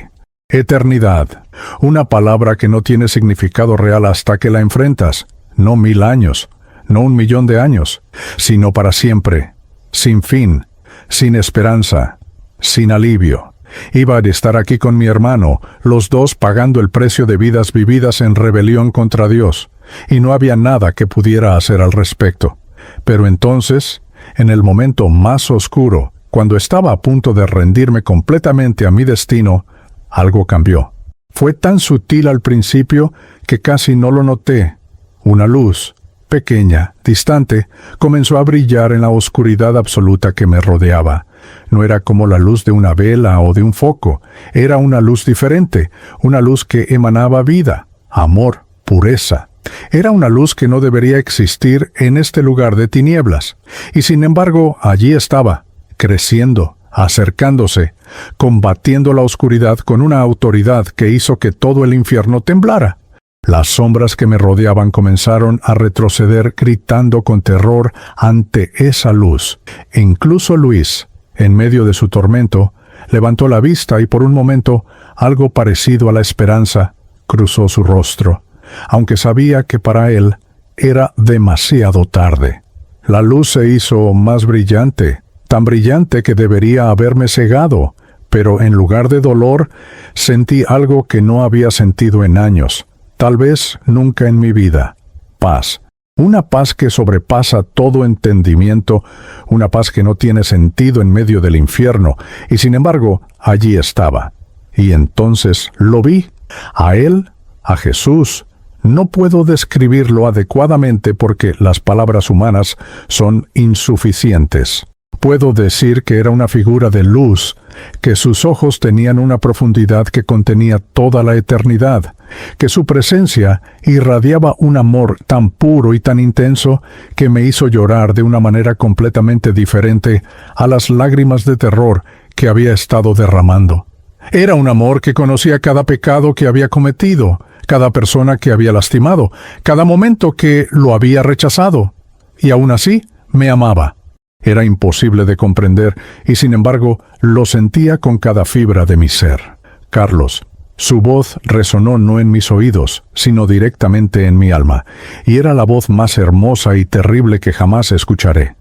Eternidad, una palabra que no tiene significado real hasta que la enfrentas. No 1000 años, no 1.000.000 de años, sino para siempre, sin fin, sin esperanza, sin alivio. Iba a estar aquí con mi hermano, los dos pagando el precio de vidas vividas en rebelión contra Dios, y no había nada que pudiera hacer al respecto. Pero entonces, en el momento más oscuro, cuando estaba a punto de rendirme completamente a mi destino, algo cambió. Fue tan sutil al principio que casi no lo noté. Una luz, pequeña, distante, comenzó a brillar en la oscuridad absoluta que me rodeaba. No era como la luz de una vela o de un foco. Era una luz diferente, una luz que emanaba vida, amor, pureza. Era una luz que no debería existir en este lugar de tinieblas. Y sin embargo, allí estaba, creciendo, acercándose, combatiendo la oscuridad con una autoridad que hizo que todo el infierno temblara. Las sombras que me rodeaban comenzaron a retroceder gritando con terror ante esa luz. E incluso Luis, en medio de su tormento, levantó la vista y por un momento algo parecido a la esperanza cruzó su rostro, aunque sabía que para él era demasiado tarde. La luz se hizo más brillante, tan brillante que debería haberme cegado, pero en lugar de dolor, sentí algo que no había sentido en años, tal vez nunca en mi vida: paz. Una paz que sobrepasa todo entendimiento, una paz que no tiene sentido en medio del infierno, y sin embargo, allí estaba. Y entonces lo vi, a Él, a Jesús. No puedo describirlo adecuadamente porque las palabras humanas son insuficientes. Puedo decir que era una figura de luz, que sus ojos tenían una profundidad que contenía toda la eternidad, que su presencia irradiaba un amor tan puro y tan intenso que me hizo llorar de una manera completamente diferente a las lágrimas de terror que había estado derramando. Era un amor que conocía cada pecado que había cometido, cada persona que había lastimado, cada momento que lo había rechazado, y aún así me amaba. Era imposible de comprender, y sin embargo lo sentía con cada fibra de mi ser. Carlos, su voz resonó no en mis oídos, sino directamente en mi alma, y era la voz más hermosa y terrible que jamás escucharé.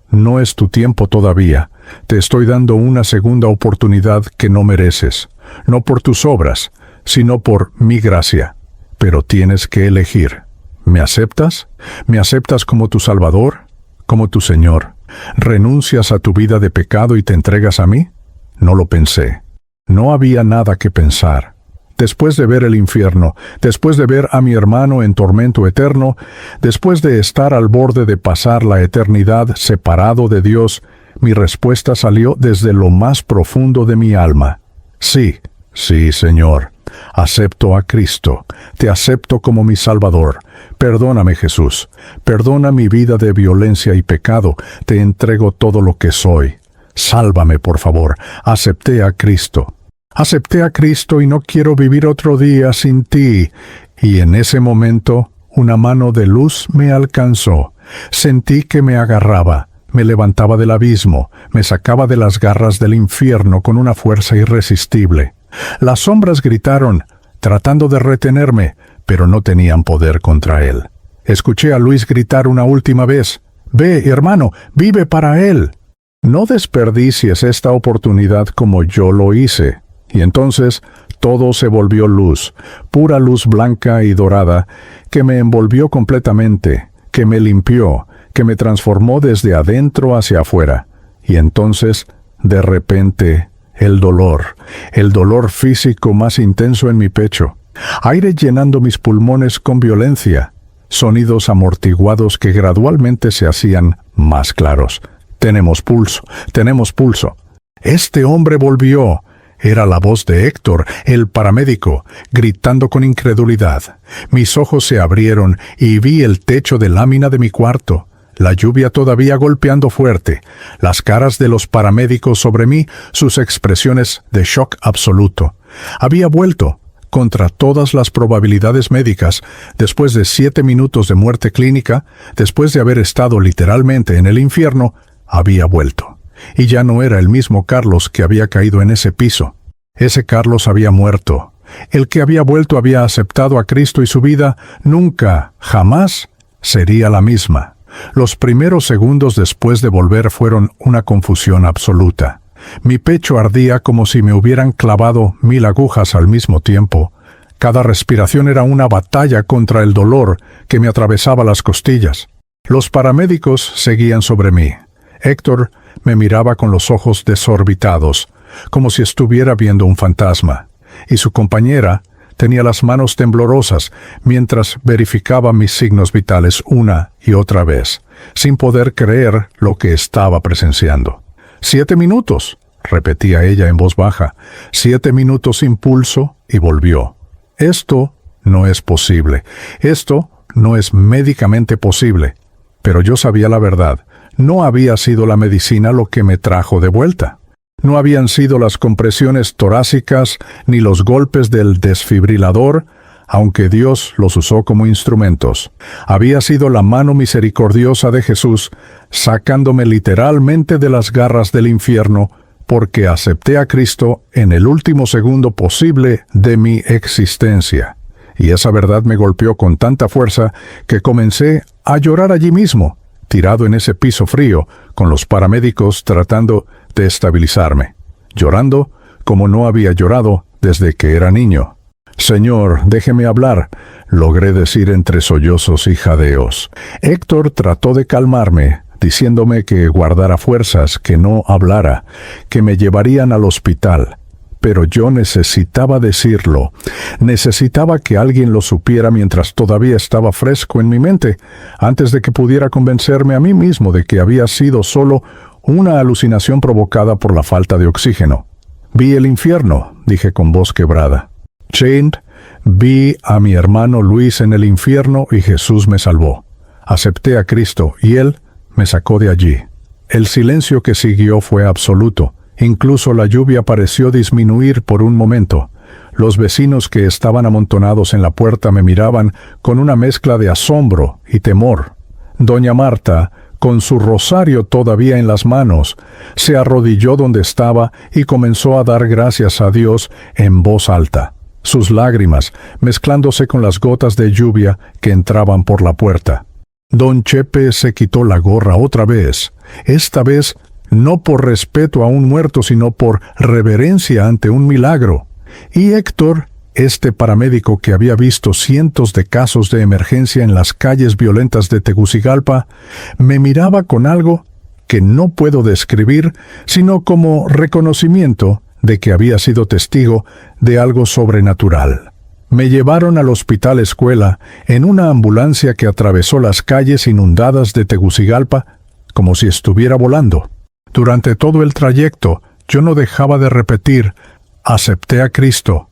No es tu tiempo todavía. Te estoy dando una segunda oportunidad que no mereces, no por tus obras, sino por mi gracia. Pero tienes que elegir. ¿Me aceptas? ¿Me aceptas como tu Salvador? ¿Como tu Señor? ¿Renuncias a tu vida de pecado y te entregas a mí? No lo pensé. No había nada que pensar. Después de ver el infierno, después de ver a mi hermano en tormento eterno, después de estar al borde de pasar la eternidad separado de Dios, mi respuesta salió desde lo más profundo de mi alma. Sí, sí, Señor. Acepto a Cristo. Te acepto como mi Salvador. Perdóname, Jesús. Perdona mi vida de violencia y pecado. Te entrego todo lo que soy. Sálvame, por favor. Acepté a Cristo. Acepté a Cristo y no quiero vivir otro día sin ti. Y en ese momento, una mano de luz me alcanzó. Sentí que me agarraba. Me levantaba del abismo, me sacaba de las garras del infierno con una fuerza irresistible. Las sombras gritaron, tratando de retenerme, pero no tenían poder contra él. Escuché a Luis gritar una última vez, «Ve, hermano, vive para él». No desperdicies esta oportunidad como yo lo hice. Y entonces todo se volvió luz, pura luz blanca y dorada, que me envolvió completamente, que me limpió, que me transformó desde adentro hacia afuera. Y entonces, de repente, el dolor físico más intenso en mi pecho, aire llenando mis pulmones con violencia, sonidos amortiguados que gradualmente se hacían más claros. Tenemos pulso. Este hombre volvió. Era la voz de Héctor, el paramédico, gritando con incredulidad. Mis ojos se abrieron y vi el techo de lámina de mi cuarto, la lluvia todavía golpeando fuerte, las caras de los paramédicos sobre mí, sus expresiones de shock absoluto. Había vuelto, contra todas las probabilidades médicas, después de 7 minutos de muerte clínica, después de haber estado literalmente en el infierno, había vuelto. Y ya no era el mismo Carlos que había caído en ese piso. Ese Carlos había muerto. El que había vuelto había aceptado a Cristo y su vida nunca, jamás, sería la misma. Los primeros segundos después de volver fueron una confusión absoluta. Mi pecho ardía como si me hubieran clavado 1000 agujas al mismo tiempo. Cada respiración era una batalla contra el dolor que me atravesaba las costillas. Los paramédicos seguían sobre mí. Héctor me miraba con los ojos desorbitados, como si estuviera viendo un fantasma, y su compañera tenía las manos temblorosas mientras verificaba mis signos vitales una y otra vez, sin poder creer lo que estaba presenciando. 7 minutos, repetía ella en voz baja, 7 minutos sin pulso, y volvió. Esto no es posible, esto no es médicamente posible, pero yo sabía la verdad. No había sido la medicina lo que me trajo de vuelta. No habían sido las compresiones torácicas ni los golpes del desfibrilador, aunque Dios los usó como instrumentos. Había sido la mano misericordiosa de Jesús, sacándome literalmente de las garras del infierno, porque acepté a Cristo en el último segundo posible de mi existencia. Y esa verdad me golpeó con tanta fuerza que comencé a llorar allí mismo, tirado en ese piso frío, con los paramédicos tratando de estabilizarme, llorando como no había llorado desde que era niño. «Señor, déjeme hablar», logré decir entre sollozos y jadeos. Héctor trató de calmarme, diciéndome que guardara fuerzas, que no hablara, que me llevarían al hospital. Pero yo necesitaba decirlo. Necesitaba que alguien lo supiera mientras todavía estaba fresco en mi mente, antes de que pudiera convencerme a mí mismo de que había sido solo una alucinación provocada por la falta de oxígeno. «Vi el infierno», dije con voz quebrada. «Chained, vi a mi hermano Luis en el infierno y Jesús me salvó. Acepté a Cristo y Él me sacó de allí». El silencio que siguió fue absoluto. Incluso la lluvia pareció disminuir por un momento. Los vecinos que estaban amontonados en la puerta me miraban con una mezcla de asombro y temor. Doña Marta, con su rosario todavía en las manos, se arrodilló donde estaba y comenzó a dar gracias a Dios en voz alta, sus lágrimas mezclándose con las gotas de lluvia que entraban por la puerta. Don Chepe se quitó la gorra otra vez, esta vez no por respeto a un muerto, sino por reverencia ante un milagro. Y Héctor, este paramédico que había visto cientos de casos de emergencia en las calles violentas de Tegucigalpa, me miraba con algo que no puedo describir, sino como reconocimiento de que había sido testigo de algo sobrenatural. Me llevaron al hospital escuela en una ambulancia que atravesó las calles inundadas de Tegucigalpa como si estuviera volando. Durante todo el trayecto, yo no dejaba de repetir, acepté a Cristo,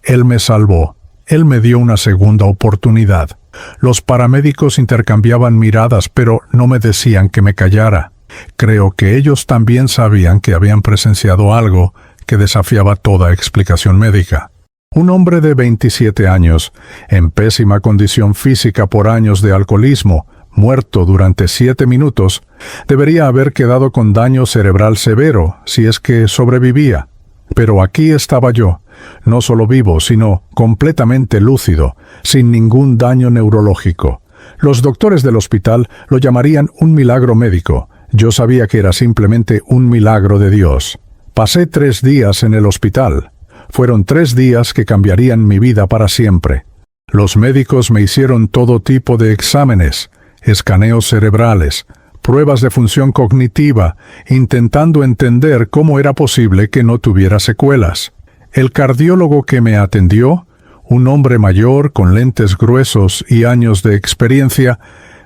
Él me salvó, Él me dio una segunda oportunidad. Los paramédicos intercambiaban miradas, pero no me decían que me callara. Creo que ellos también sabían que habían presenciado algo que desafiaba toda explicación médica. Un hombre de 27 años, en pésima condición física por años de alcoholismo, muerto durante 7 minutos, debería haber quedado con daño cerebral severo, si es que sobrevivía. Pero aquí estaba yo, no solo vivo, sino completamente lúcido, sin ningún daño neurológico. Los doctores del hospital lo llamarían un milagro médico. Yo sabía que era simplemente un milagro de Dios. Pasé 3 días en el hospital. Fueron 3 días que cambiarían mi vida para siempre. Los médicos me hicieron todo tipo de exámenes, escaneos cerebrales, pruebas de función cognitiva, intentando entender cómo era posible que no tuviera secuelas. El cardiólogo que me atendió, un hombre mayor con lentes gruesos y años de experiencia,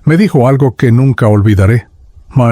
me dijo algo que nunca olvidaré.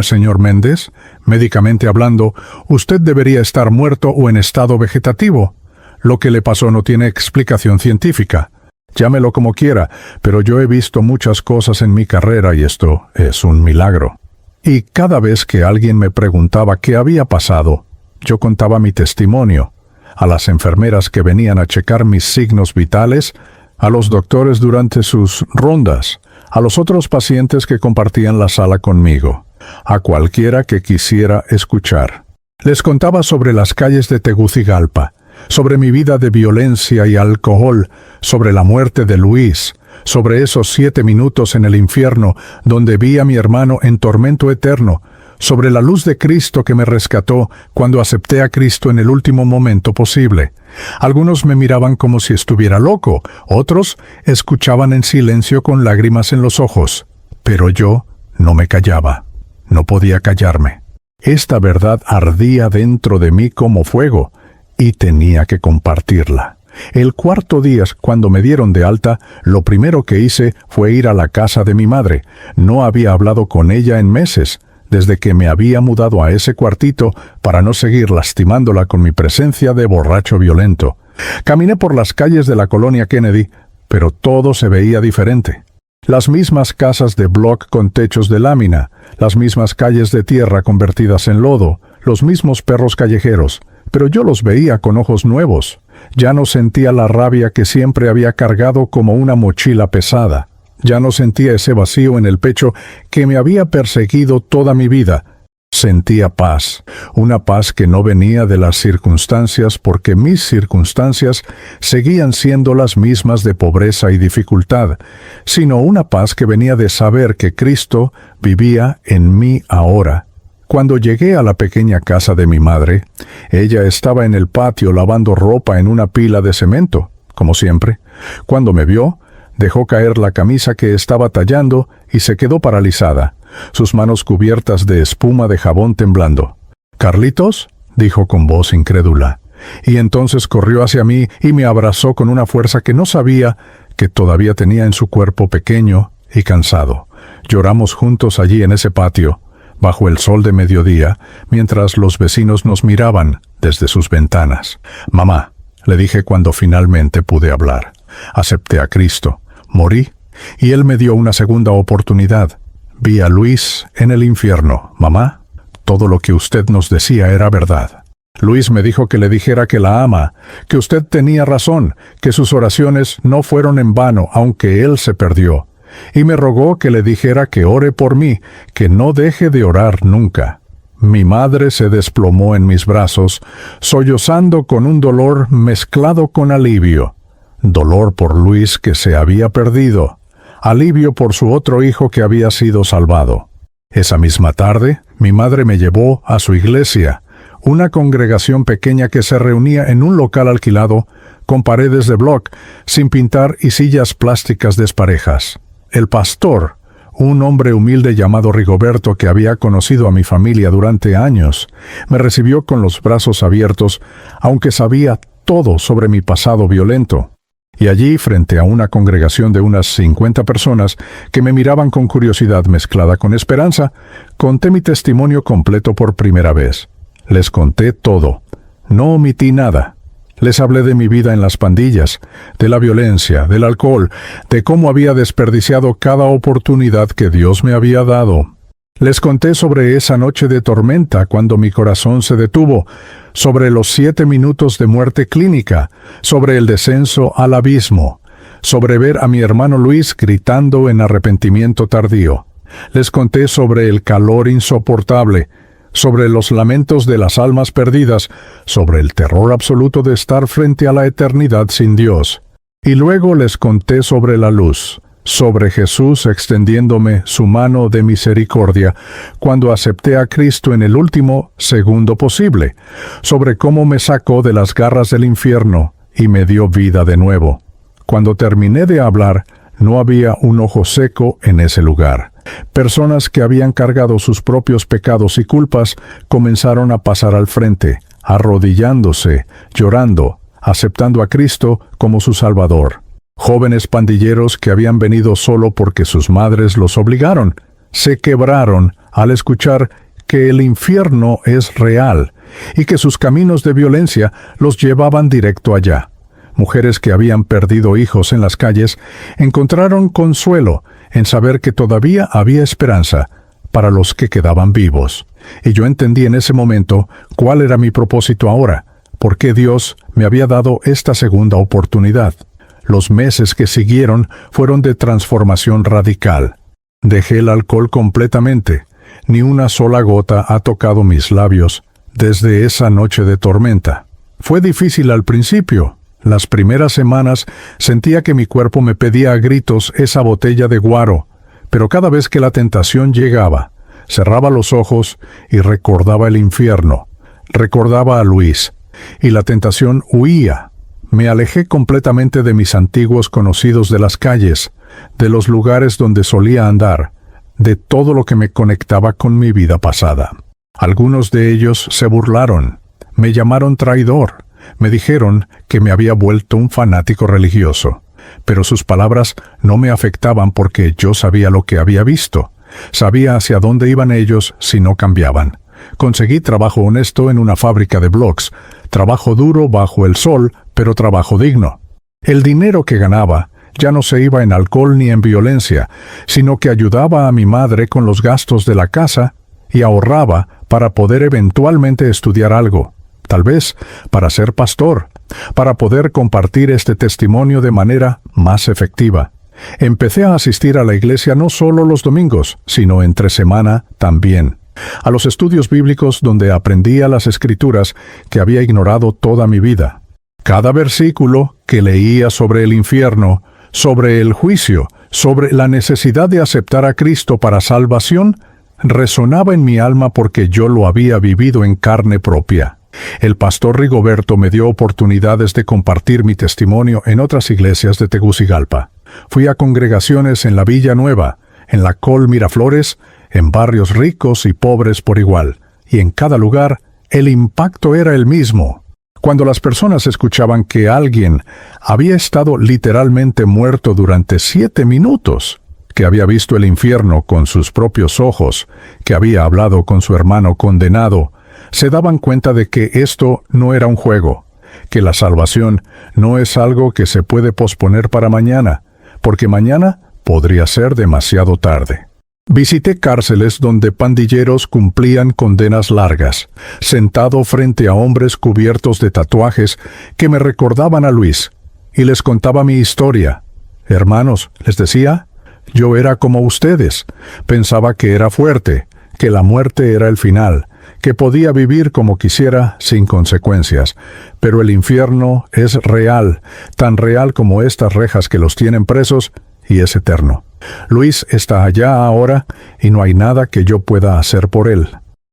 Señor Méndez, médicamente hablando, usted debería estar muerto o en estado vegetativo. Lo que le pasó no tiene explicación científica. Llámelo como quiera, pero yo he visto muchas cosas en mi carrera y esto es un milagro. Y cada vez que alguien me preguntaba qué había pasado, yo contaba mi testimonio. A las enfermeras que venían a checar mis signos vitales, a los doctores durante sus rondas, a los otros pacientes que compartían la sala conmigo, a cualquiera que quisiera escuchar. Les contaba sobre las calles de Tegucigalpa, sobre mi vida de violencia y alcohol, sobre la muerte de Luis, sobre esos 7 minutos en el infierno donde vi a mi hermano en tormento eterno, sobre la luz de Cristo que me rescató cuando acepté a Cristo en el último momento posible. Algunos me miraban como si estuviera loco, otros escuchaban en silencio con lágrimas en los ojos. Pero yo no me callaba, no podía callarme. Esta verdad ardía dentro de mí como fuego, y tenía que compartirla. El 4.º día, cuando me dieron de alta, lo primero que hice fue ir a la casa de mi madre. No había hablado con ella en meses, desde que me había mudado a ese cuartito para no seguir lastimándola con mi presencia de borracho violento. Caminé por las calles de la colonia Kennedy, pero todo se veía diferente. Las mismas casas de bloc con techos de lámina, las mismas calles de tierra convertidas en lodo, los mismos perros callejeros, pero yo los veía con ojos nuevos. Ya no sentía la rabia que siempre había cargado como una mochila pesada. Ya no sentía ese vacío en el pecho que me había perseguido toda mi vida. Sentía paz, una paz que no venía de las circunstancias porque mis circunstancias seguían siendo las mismas de pobreza y dificultad, sino una paz que venía de saber que Cristo vivía en mí ahora. Cuando llegué a la pequeña casa de mi madre, ella estaba en el patio lavando ropa en una pila de cemento, como siempre. Cuando me vio, dejó caer la camisa que estaba tallando y se quedó paralizada, sus manos cubiertas de espuma de jabón temblando. «¿Carlitos?», dijo con voz incrédula. Y entonces corrió hacia mí y me abrazó con una fuerza que no sabía que todavía tenía en su cuerpo pequeño y cansado. Lloramos juntos allí en ese patio, bajo el sol de mediodía, mientras los vecinos nos miraban desde sus ventanas. «Mamá», le dije cuando finalmente pude hablar, «acepté a Cristo, morí, y Él me dio una segunda oportunidad. Vi a Luis en el infierno. Mamá, todo lo que usted nos decía era verdad. Luis me dijo que le dijera que la ama, que usted tenía razón, que sus oraciones no fueron en vano, aunque Él se perdió. Y me rogó que le dijera que ore por mí, que no deje de orar nunca». Mi madre se desplomó en mis brazos, sollozando con un dolor mezclado con alivio. Dolor por Luis que se había perdido, alivio por su otro hijo que había sido salvado. Esa misma tarde, mi madre me llevó a su iglesia, una congregación pequeña que se reunía en un local alquilado, con paredes de bloc, sin pintar y sillas plásticas desparejas. El pastor, un hombre humilde llamado Rigoberto que había conocido a mi familia durante años, me recibió con los brazos abiertos, aunque sabía todo sobre mi pasado violento. Y allí, frente a una congregación de unas 50 personas que me miraban con curiosidad mezclada con esperanza, conté mi testimonio completo por primera vez. Les conté todo. No omití nada. Les hablé de mi vida en las pandillas, de la violencia, del alcohol, de cómo había desperdiciado cada oportunidad que Dios me había dado. Les conté sobre esa noche de tormenta cuando mi corazón se detuvo, sobre los 7 minutos de muerte clínica, sobre el descenso al abismo, sobre ver a mi hermano Luis gritando en arrepentimiento tardío. Les conté sobre el calor insoportable, sobre los lamentos de las almas perdidas, sobre el terror absoluto de estar frente a la eternidad sin Dios. Y luego les conté sobre la luz, sobre Jesús extendiéndome su mano de misericordia cuando acepté a Cristo en el último segundo posible, sobre cómo me sacó de las garras del infierno y me dio vida de nuevo. Cuando terminé de hablar, no había un ojo seco en ese lugar. Personas que habían cargado sus propios pecados y culpas comenzaron a pasar al frente, arrodillándose, llorando, aceptando a Cristo como su Salvador. Jóvenes pandilleros que habían venido solo porque sus madres los obligaron, se quebraron al escuchar que el infierno es real y que sus caminos de violencia los llevaban directo allá. Mujeres que habían perdido hijos en las calles encontraron consuelo en saber que todavía había esperanza para los que quedaban vivos. Y yo entendí en ese momento cuál era mi propósito ahora, por qué Dios me había dado esta segunda oportunidad. Los meses que siguieron fueron de transformación radical. Dejé el alcohol completamente. Ni una sola gota ha tocado mis labios desde esa noche de tormenta. Fue difícil al principio. Las primeras semanas sentía que mi cuerpo me pedía a gritos esa botella de guaro, pero cada vez que la tentación llegaba, cerraba los ojos y recordaba el infierno, recordaba a Luis, y la tentación huía. Me alejé completamente de mis antiguos conocidos de las calles, de los lugares donde solía andar, de todo lo que me conectaba con mi vida pasada. Algunos de ellos se burlaron, me llamaron traidor, me dijeron que me había vuelto un fanático religioso, pero sus palabras no me afectaban porque yo sabía lo que había visto, sabía hacia dónde iban ellos si no cambiaban. Conseguí trabajo honesto en una fábrica de blogs, trabajo duro bajo el sol, pero trabajo digno. El dinero que ganaba ya no se iba en alcohol ni en violencia, sino que ayudaba a mi madre con los gastos de la casa y ahorraba para poder eventualmente estudiar algo. Tal vez para ser pastor, para poder compartir este testimonio de manera más efectiva. Empecé a asistir a la iglesia no solo los domingos, sino entre semana también. A los estudios bíblicos donde aprendía las escrituras que había ignorado toda mi vida. Cada versículo que leía sobre el infierno, sobre el juicio, sobre la necesidad de aceptar a Cristo para salvación, resonaba en mi alma porque yo lo había vivido en carne propia. El pastor Rigoberto me dio oportunidades de compartir mi testimonio en otras iglesias de Tegucigalpa. Fui a congregaciones en la Villa Nueva, en la Col Miraflores, en barrios ricos y pobres por igual, y en cada lugar el impacto era el mismo. Cuando las personas escuchaban que alguien había estado literalmente muerto durante 7 minutos, que había visto el infierno con sus propios ojos, que había hablado con su hermano condenado, se daban cuenta de que esto no era un juego, que la salvación no es algo que se puede posponer para mañana, porque mañana podría ser demasiado tarde. Visité cárceles donde pandilleros cumplían condenas largas, sentado frente a hombres cubiertos de tatuajes que me recordaban a Luis, y les contaba mi historia. Hermanos, les decía, yo era como ustedes, pensaba que era fuerte, que la muerte era el final, que podía vivir como quisiera sin consecuencias, pero el infierno es real, tan real como estas rejas que los tienen presos, y es eterno. Luis está allá ahora y no hay nada que yo pueda hacer por él.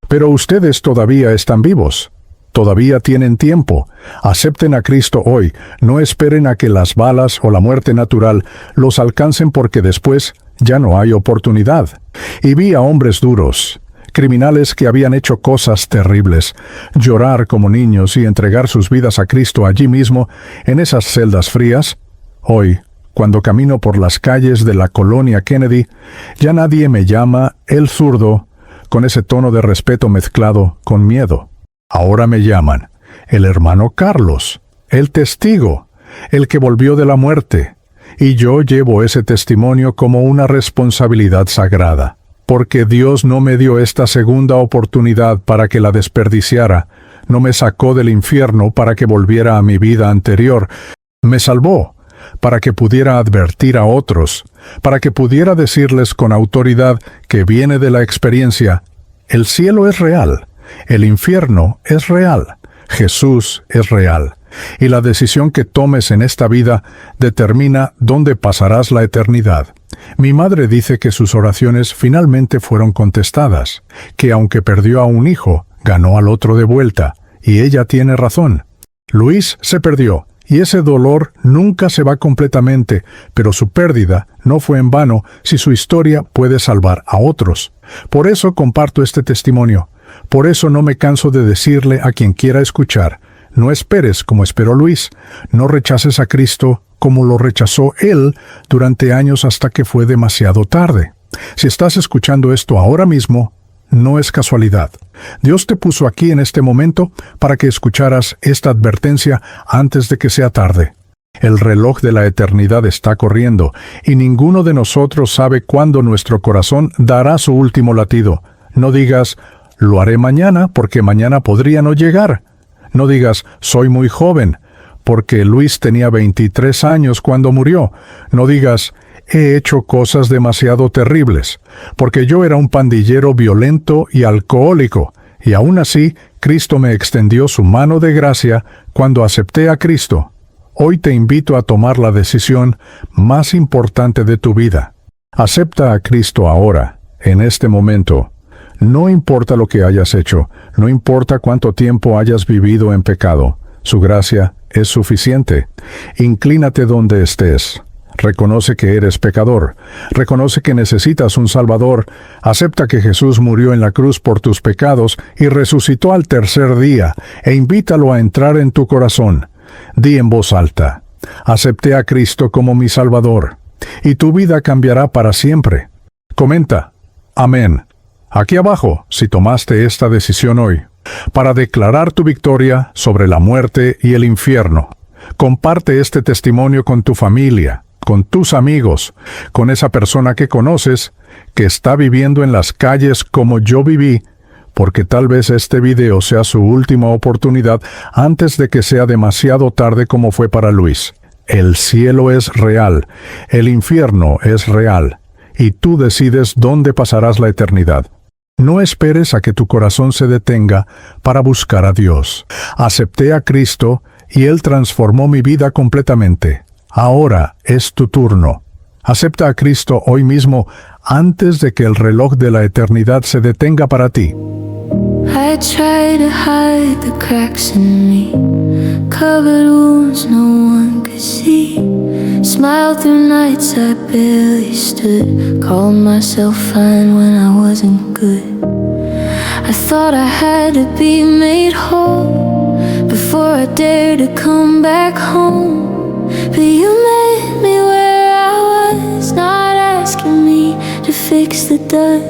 Pero ustedes todavía están vivos. Todavía tienen tiempo. Acepten a Cristo hoy. No esperen a que las balas o la muerte natural los alcancen porque después ya no hay oportunidad. Y vi a hombres duros, criminales que habían hecho cosas terribles, llorar como niños y entregar sus vidas a Cristo allí mismo, en esas celdas frías. Hoy, cuando camino por las calles de la colonia Kennedy, ya nadie me llama el zurdo, con ese tono de respeto mezclado con miedo. Ahora me llaman el hermano Carlos, el testigo, el que volvió de la muerte, y yo llevo ese testimonio como una responsabilidad sagrada, porque Dios no me dio esta segunda oportunidad para que la desperdiciara, no me sacó del infierno para que volviera a mi vida anterior, me salvó para que pudiera advertir a otros, para que pudiera decirles con autoridad que viene de la experiencia: el cielo es real, el infierno es real, Jesús es real, y la decisión que tomes en esta vida determina dónde pasarás la eternidad. Mi madre dice que sus oraciones finalmente fueron contestadas, que aunque perdió a un hijo, ganó al otro de vuelta, y ella tiene razón. Luis se perdió, y ese dolor nunca se va completamente, pero su pérdida no fue en vano si su historia puede salvar a otros. Por eso comparto este testimonio. Por eso no me canso de decirle a quien quiera escuchar: no esperes como esperó Luis, no rechaces a Cristo como lo rechazó él durante años hasta que fue demasiado tarde. Si estás escuchando esto ahora mismo, no es casualidad. Dios te puso aquí en este momento para que escucharas esta advertencia antes de que sea tarde. El reloj de la eternidad está corriendo, y ninguno de nosotros sabe cuándo nuestro corazón dará su último latido. No digas: lo haré mañana, porque mañana podría no llegar. No digas: soy muy joven, porque Luis tenía 23 años cuando murió. No digas: he hecho cosas demasiado terribles, porque yo era un pandillero violento y alcohólico, y aún así Cristo me extendió su mano de gracia cuando acepté a Cristo. Hoy te invito a tomar la decisión más importante de tu vida. Acepta a Cristo ahora, en este momento. No importa lo que hayas hecho, no importa cuánto tiempo hayas vivido en pecado, su gracia es suficiente. Inclínate donde estés. Reconoce que eres pecador. Reconoce que necesitas un Salvador. Acepta que Jesús murió en la cruz por tus pecados y resucitó al tercer día, e invítalo a entrar en tu corazón. Di en voz alta: acepté a Cristo como mi Salvador, y tu vida cambiará para siempre. Comenta: amén, aquí abajo, si tomaste esta decisión hoy, para declarar tu victoria sobre la muerte y el infierno. Comparte este testimonio con tu familia, con tus amigos, con esa persona que conoces, que está viviendo en las calles como yo viví, porque tal vez este video sea su última oportunidad antes de que sea demasiado tarde como fue para Luis. El cielo es real, el infierno es real, y tú decides dónde pasarás la eternidad. No esperes a que tu corazón se detenga para buscar a Dios. Acepté a Cristo y Él transformó mi vida completamente. Ahora es tu turno. Acepta a Cristo hoy mismo antes de que el reloj de la eternidad se detenga para ti. I try to hide the cracks in me, covered wounds no one could see. Smiled through nights I barely stood, called myself fine when I wasn't good. I thought I had to be made whole before I dared to come back home. But you met me where I was, not asking me to fix the dust.